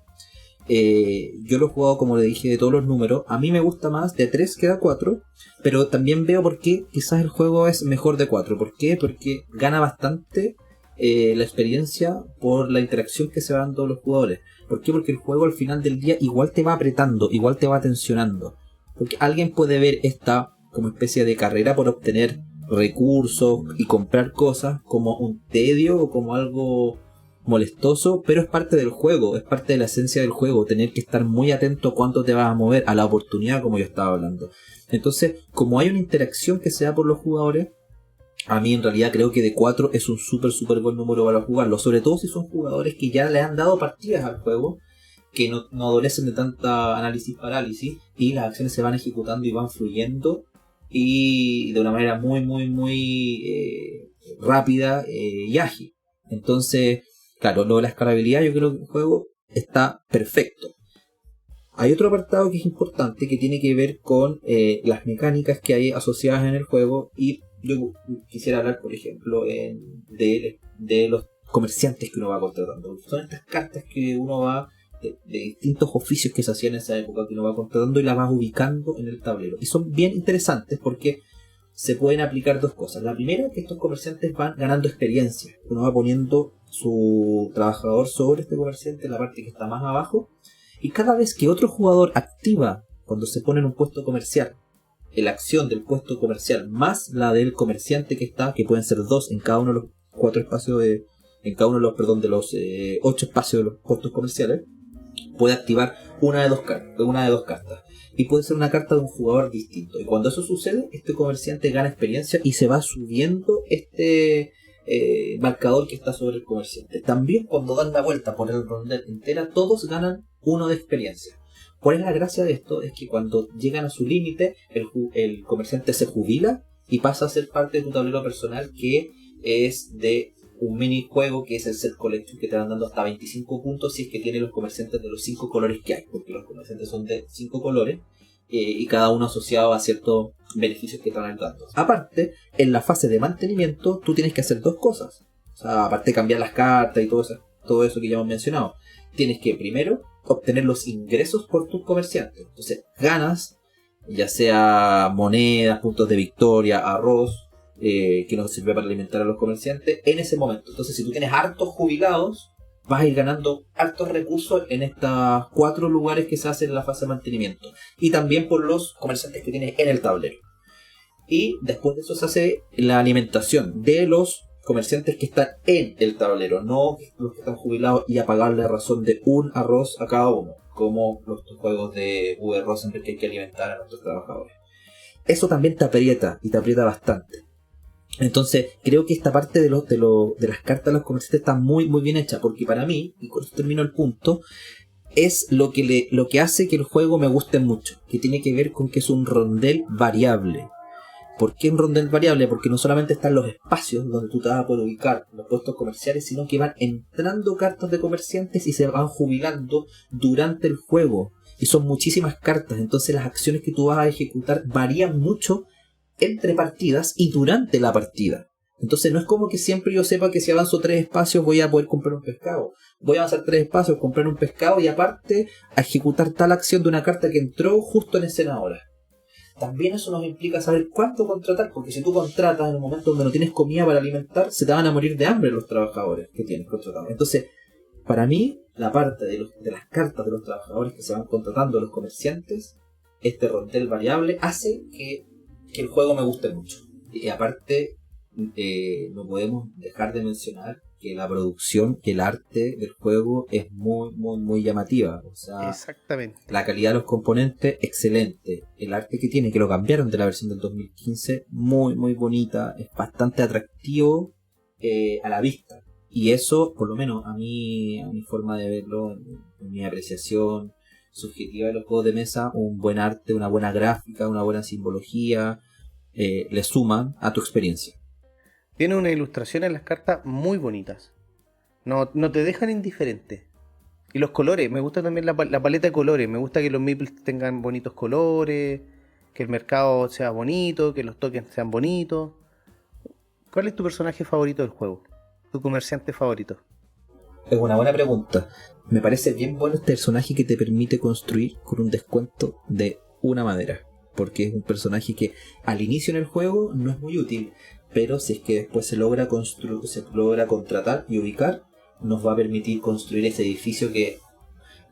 Yo lo he jugado, como le dije, de todos los números. A mí me gusta más de 3 que de 4, pero también veo por qué quizás el juego es mejor de 4. ¿Por qué? Porque gana bastante la experiencia por la interacción que se va dando los jugadores. ¿Por qué? Porque el juego al final del día igual te va apretando, igual te va tensionando. Porque alguien puede ver esta como especie de carrera por obtener recursos y comprar cosas como un tedio o como algo molestoso, pero es parte del juego, es parte de la esencia del juego, tener que estar muy atento a cuánto te vas a mover, a la oportunidad, como yo estaba hablando. Entonces, como hay una interacción que se da por los jugadores, a mí en realidad creo que de 4 es un súper buen número para jugarlo, sobre todo si son jugadores que ya le han dado partidas al juego, que no adolecen de tanta análisis parálisis, y las acciones se van ejecutando y van fluyendo, y de una manera muy rápida y ágil. Entonces, claro, lo de la escalabilidad, yo creo que el juego está perfecto. Hay otro apartado que es importante, que tiene que ver con las mecánicas que hay asociadas en el juego, y yo quisiera hablar, por ejemplo, de los comerciantes que uno va contratando. Son estas cartas que uno va de distintos oficios que se hacían en esa época, que uno va contratando y las vas ubicando en el tablero. Y son bien interesantes porque se pueden aplicar dos cosas. La primera, que estos comerciantes van ganando experiencia. Uno va poniendo su trabajador sobre este comerciante en la parte que está más abajo, y cada vez que otro jugador activa, cuando se pone en un puesto comercial, la acción del puesto comercial más la del comerciante que está, que pueden ser 2 en cada uno de los 4 espacios en cada uno de los, de los 8 espacios de los puestos comerciales, puede activar una de dos cartas. Y puede ser una carta de un jugador distinto. Y cuando eso sucede, este comerciante gana experiencia y se va subiendo este marcador que está sobre el comerciante. También cuando dan la vuelta por el rondel entera, todos ganan 1 de experiencia. ¿Cuál es la gracia de esto? Es que cuando llegan a su límite, el comerciante se jubila y pasa a ser parte de tu tablero personal, que es de un minijuego que es el set collection, que te van dando hasta 25 puntos si es que tiene los comerciantes de los 5 colores que hay, porque los comerciantes son de 5 colores y cada uno asociado a ciertos beneficios que te van dando. Aparte, en la fase de mantenimiento tú tienes que hacer 2 cosas. O sea, aparte de cambiar las cartas y todo eso que ya hemos mencionado, tienes que primero obtener los ingresos por tus comerciantes. Entonces ganas, ya sea monedas, puntos de victoria, arroz, que nos sirve para alimentar a los comerciantes en ese momento. Entonces, si tú tienes hartos jubilados, vas a ir ganando hartos recursos en estos 4 lugares que se hacen en la fase de mantenimiento, y también por los comerciantes que tienes en el tablero. Y después de eso se hace la alimentación de los comerciantes que están en el tablero, no los que están jubilados, y a pagarle a razón de un arroz a cada uno, como los juegos de V. Rosenberg, que hay que alimentar a nuestros trabajadores. Eso también te aprieta, y te aprieta bastante. Entonces, creo que esta parte de las cartas de los comerciantes está muy bien hecha, porque para mí, y con esto termino el punto, es lo que hace que el juego me guste mucho, que tiene que ver con que es un rondel variable. ¿Por qué un rondel variable? Porque no solamente están los espacios donde tú te vas a poder ubicar los puestos comerciales, sino que van entrando cartas de comerciantes y se van jubilando durante el juego. Y son muchísimas cartas, entonces las acciones que tú vas a ejecutar varían mucho entre partidas y durante la partida. Entonces no es como que siempre yo sepa que si avanzo 3 espacios voy a poder comprar un pescado. Voy a avanzar 3 espacios, comprar un pescado y aparte a ejecutar tal acción de una carta que entró justo en escena ahora. También eso nos implica saber cuánto contratar, porque si tú contratas en un momento donde no tienes comida para alimentar, se te van a morir de hambre los trabajadores que tienes contratados. Entonces, para mí, la parte de las cartas de los trabajadores que se van contratando a los comerciantes, este rondel variable, hace que el juego me guste mucho. Y aparte, no podemos dejar de mencionar que la producción, que el arte del juego es muy llamativa. O sea, exactamente. La calidad de los componentes, excelente. El arte que tiene, que lo cambiaron de la versión del 2015, muy bonita. Es bastante atractivo a la vista. Y eso, por lo menos a mi forma de verlo, en mi apreciación subjetiva de los juegos de mesa, un buen arte, una buena gráfica, una buena simbología, le suman a tu experiencia. Tiene una ilustración en las cartas muy bonitas. No te dejan indiferente. Y los colores, me gusta también la paleta de colores. Me gusta que los meeples tengan bonitos colores, que el mercado sea bonito, que los tokens sean bonitos. ¿Cuál es tu personaje favorito del juego? ¿Tu comerciante favorito? Es una buena pregunta. Me parece bien bueno este personaje que te permite construir con un descuento de una madera. Porque es un personaje que al inicio en el juego no es muy útil, pero si es que después se logra contratar y ubicar, nos va a permitir construir ese edificio que...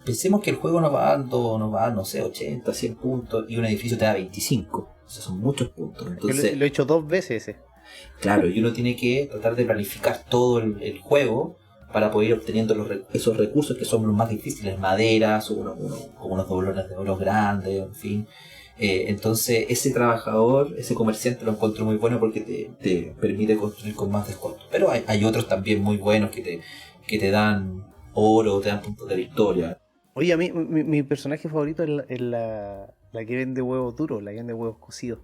Pensemos que el juego nos va dando, no sé, 80, 100 puntos, y un edificio te da 25. O sea, son muchos puntos. Entonces, yo lo he hecho 2 veces ese. Claro, y uno tiene que tratar de planificar todo el juego para poder ir obteniendo esos recursos que son los más difíciles, maderas, como unos doblones de oro grandes, en fin. Entonces ese trabajador, ese comerciante lo encuentro muy bueno porque te permite construir con más descuento. Pero hay otros también muy buenos que te dan oro, te dan puntos de victoria. Oye, a mí mi personaje favorito es la que vende huevos duros, la que vende huevos cocidos.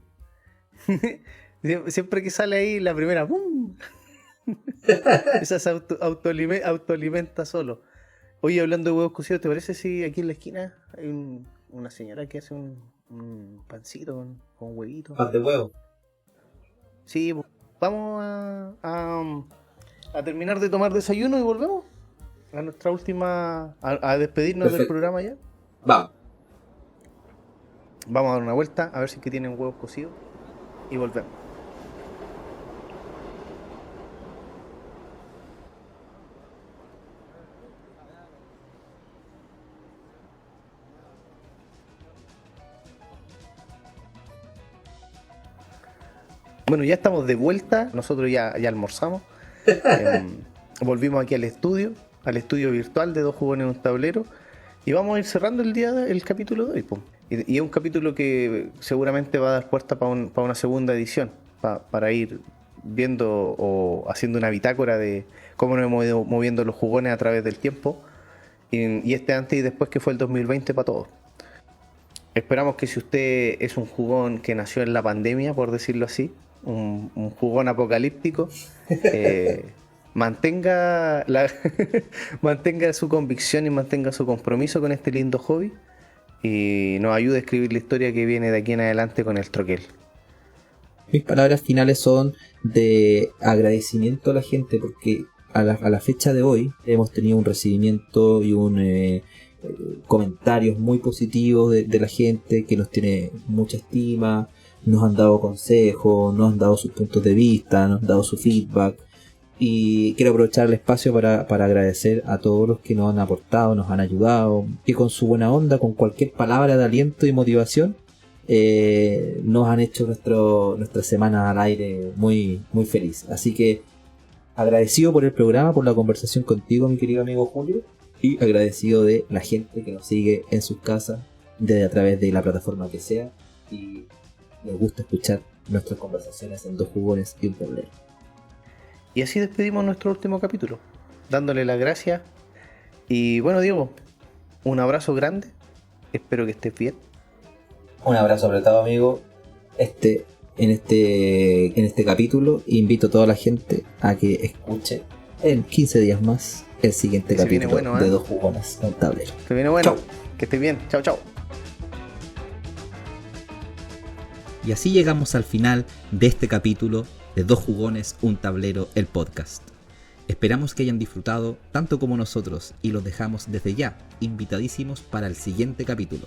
Siempre que sale ahí la primera, ¡pum! Esa se autoalimenta solo. Oye, hablando de huevos cocidos, ¿te parece si aquí en la esquina hay una señora que hace un pancito con huevitos? Pan de huevo. Sí, vamos a terminar de tomar desayuno y volvemos a nuestra última... a despedirnos. Perfecto. Del programa ya. Vamos a dar una vuelta a ver si es que tienen huevos cocidos y volvemos. Bueno, ya estamos de vuelta, nosotros ya almorzamos, volvimos aquí al estudio virtual de Dos Jugones en un Tablero, y vamos a ir cerrando el capítulo de hoy. Y es un capítulo que seguramente va a dar puerta para una segunda edición, para ir viendo o haciendo una bitácora de cómo nos hemos ido moviendo los jugones a través del tiempo, y este antes y después que fue el 2020 para todos. Esperamos que si usted es un jugón que nació en la pandemia, por decirlo así, un jugón apocalíptico, mantenga su convicción y mantenga su compromiso con este lindo hobby y nos ayude a escribir la historia que viene de aquí en adelante con el troquel. Mis palabras finales son de agradecimiento a la gente, porque a la fecha de hoy hemos tenido un recibimiento y comentarios muy positivos de la gente que nos tiene mucha estima, nos han dado consejos, nos han dado sus puntos de vista, nos han dado su feedback, y quiero aprovechar el espacio para agradecer a todos los que nos han aportado, nos han ayudado, que con su buena onda, con cualquier palabra de aliento y motivación, nos han hecho nuestra semana al aire muy, muy feliz. Así que agradecido por el programa, por la conversación contigo, mi querido amigo Julio, y agradecido de la gente que nos sigue en sus casas, a través de la plataforma que sea, y les gusta escuchar nuestras conversaciones en Dos Jugones y un Tablero. Y así despedimos nuestro último capítulo, dándole las gracias. Y bueno, Diego, un abrazo grande, espero que estés bien. Un abrazo apretado, amigo. En este capítulo invito a toda la gente a que escuche en 15 días más el siguiente capítulo de Dos Jugones y un Tablero. Se viene bueno. Chau. Que estés bien. Chao, chao. Y así llegamos al final de este capítulo de Dos Jugones, un Tablero, el podcast. Esperamos que hayan disfrutado tanto como nosotros y los dejamos desde ya invitadísimos para el siguiente capítulo.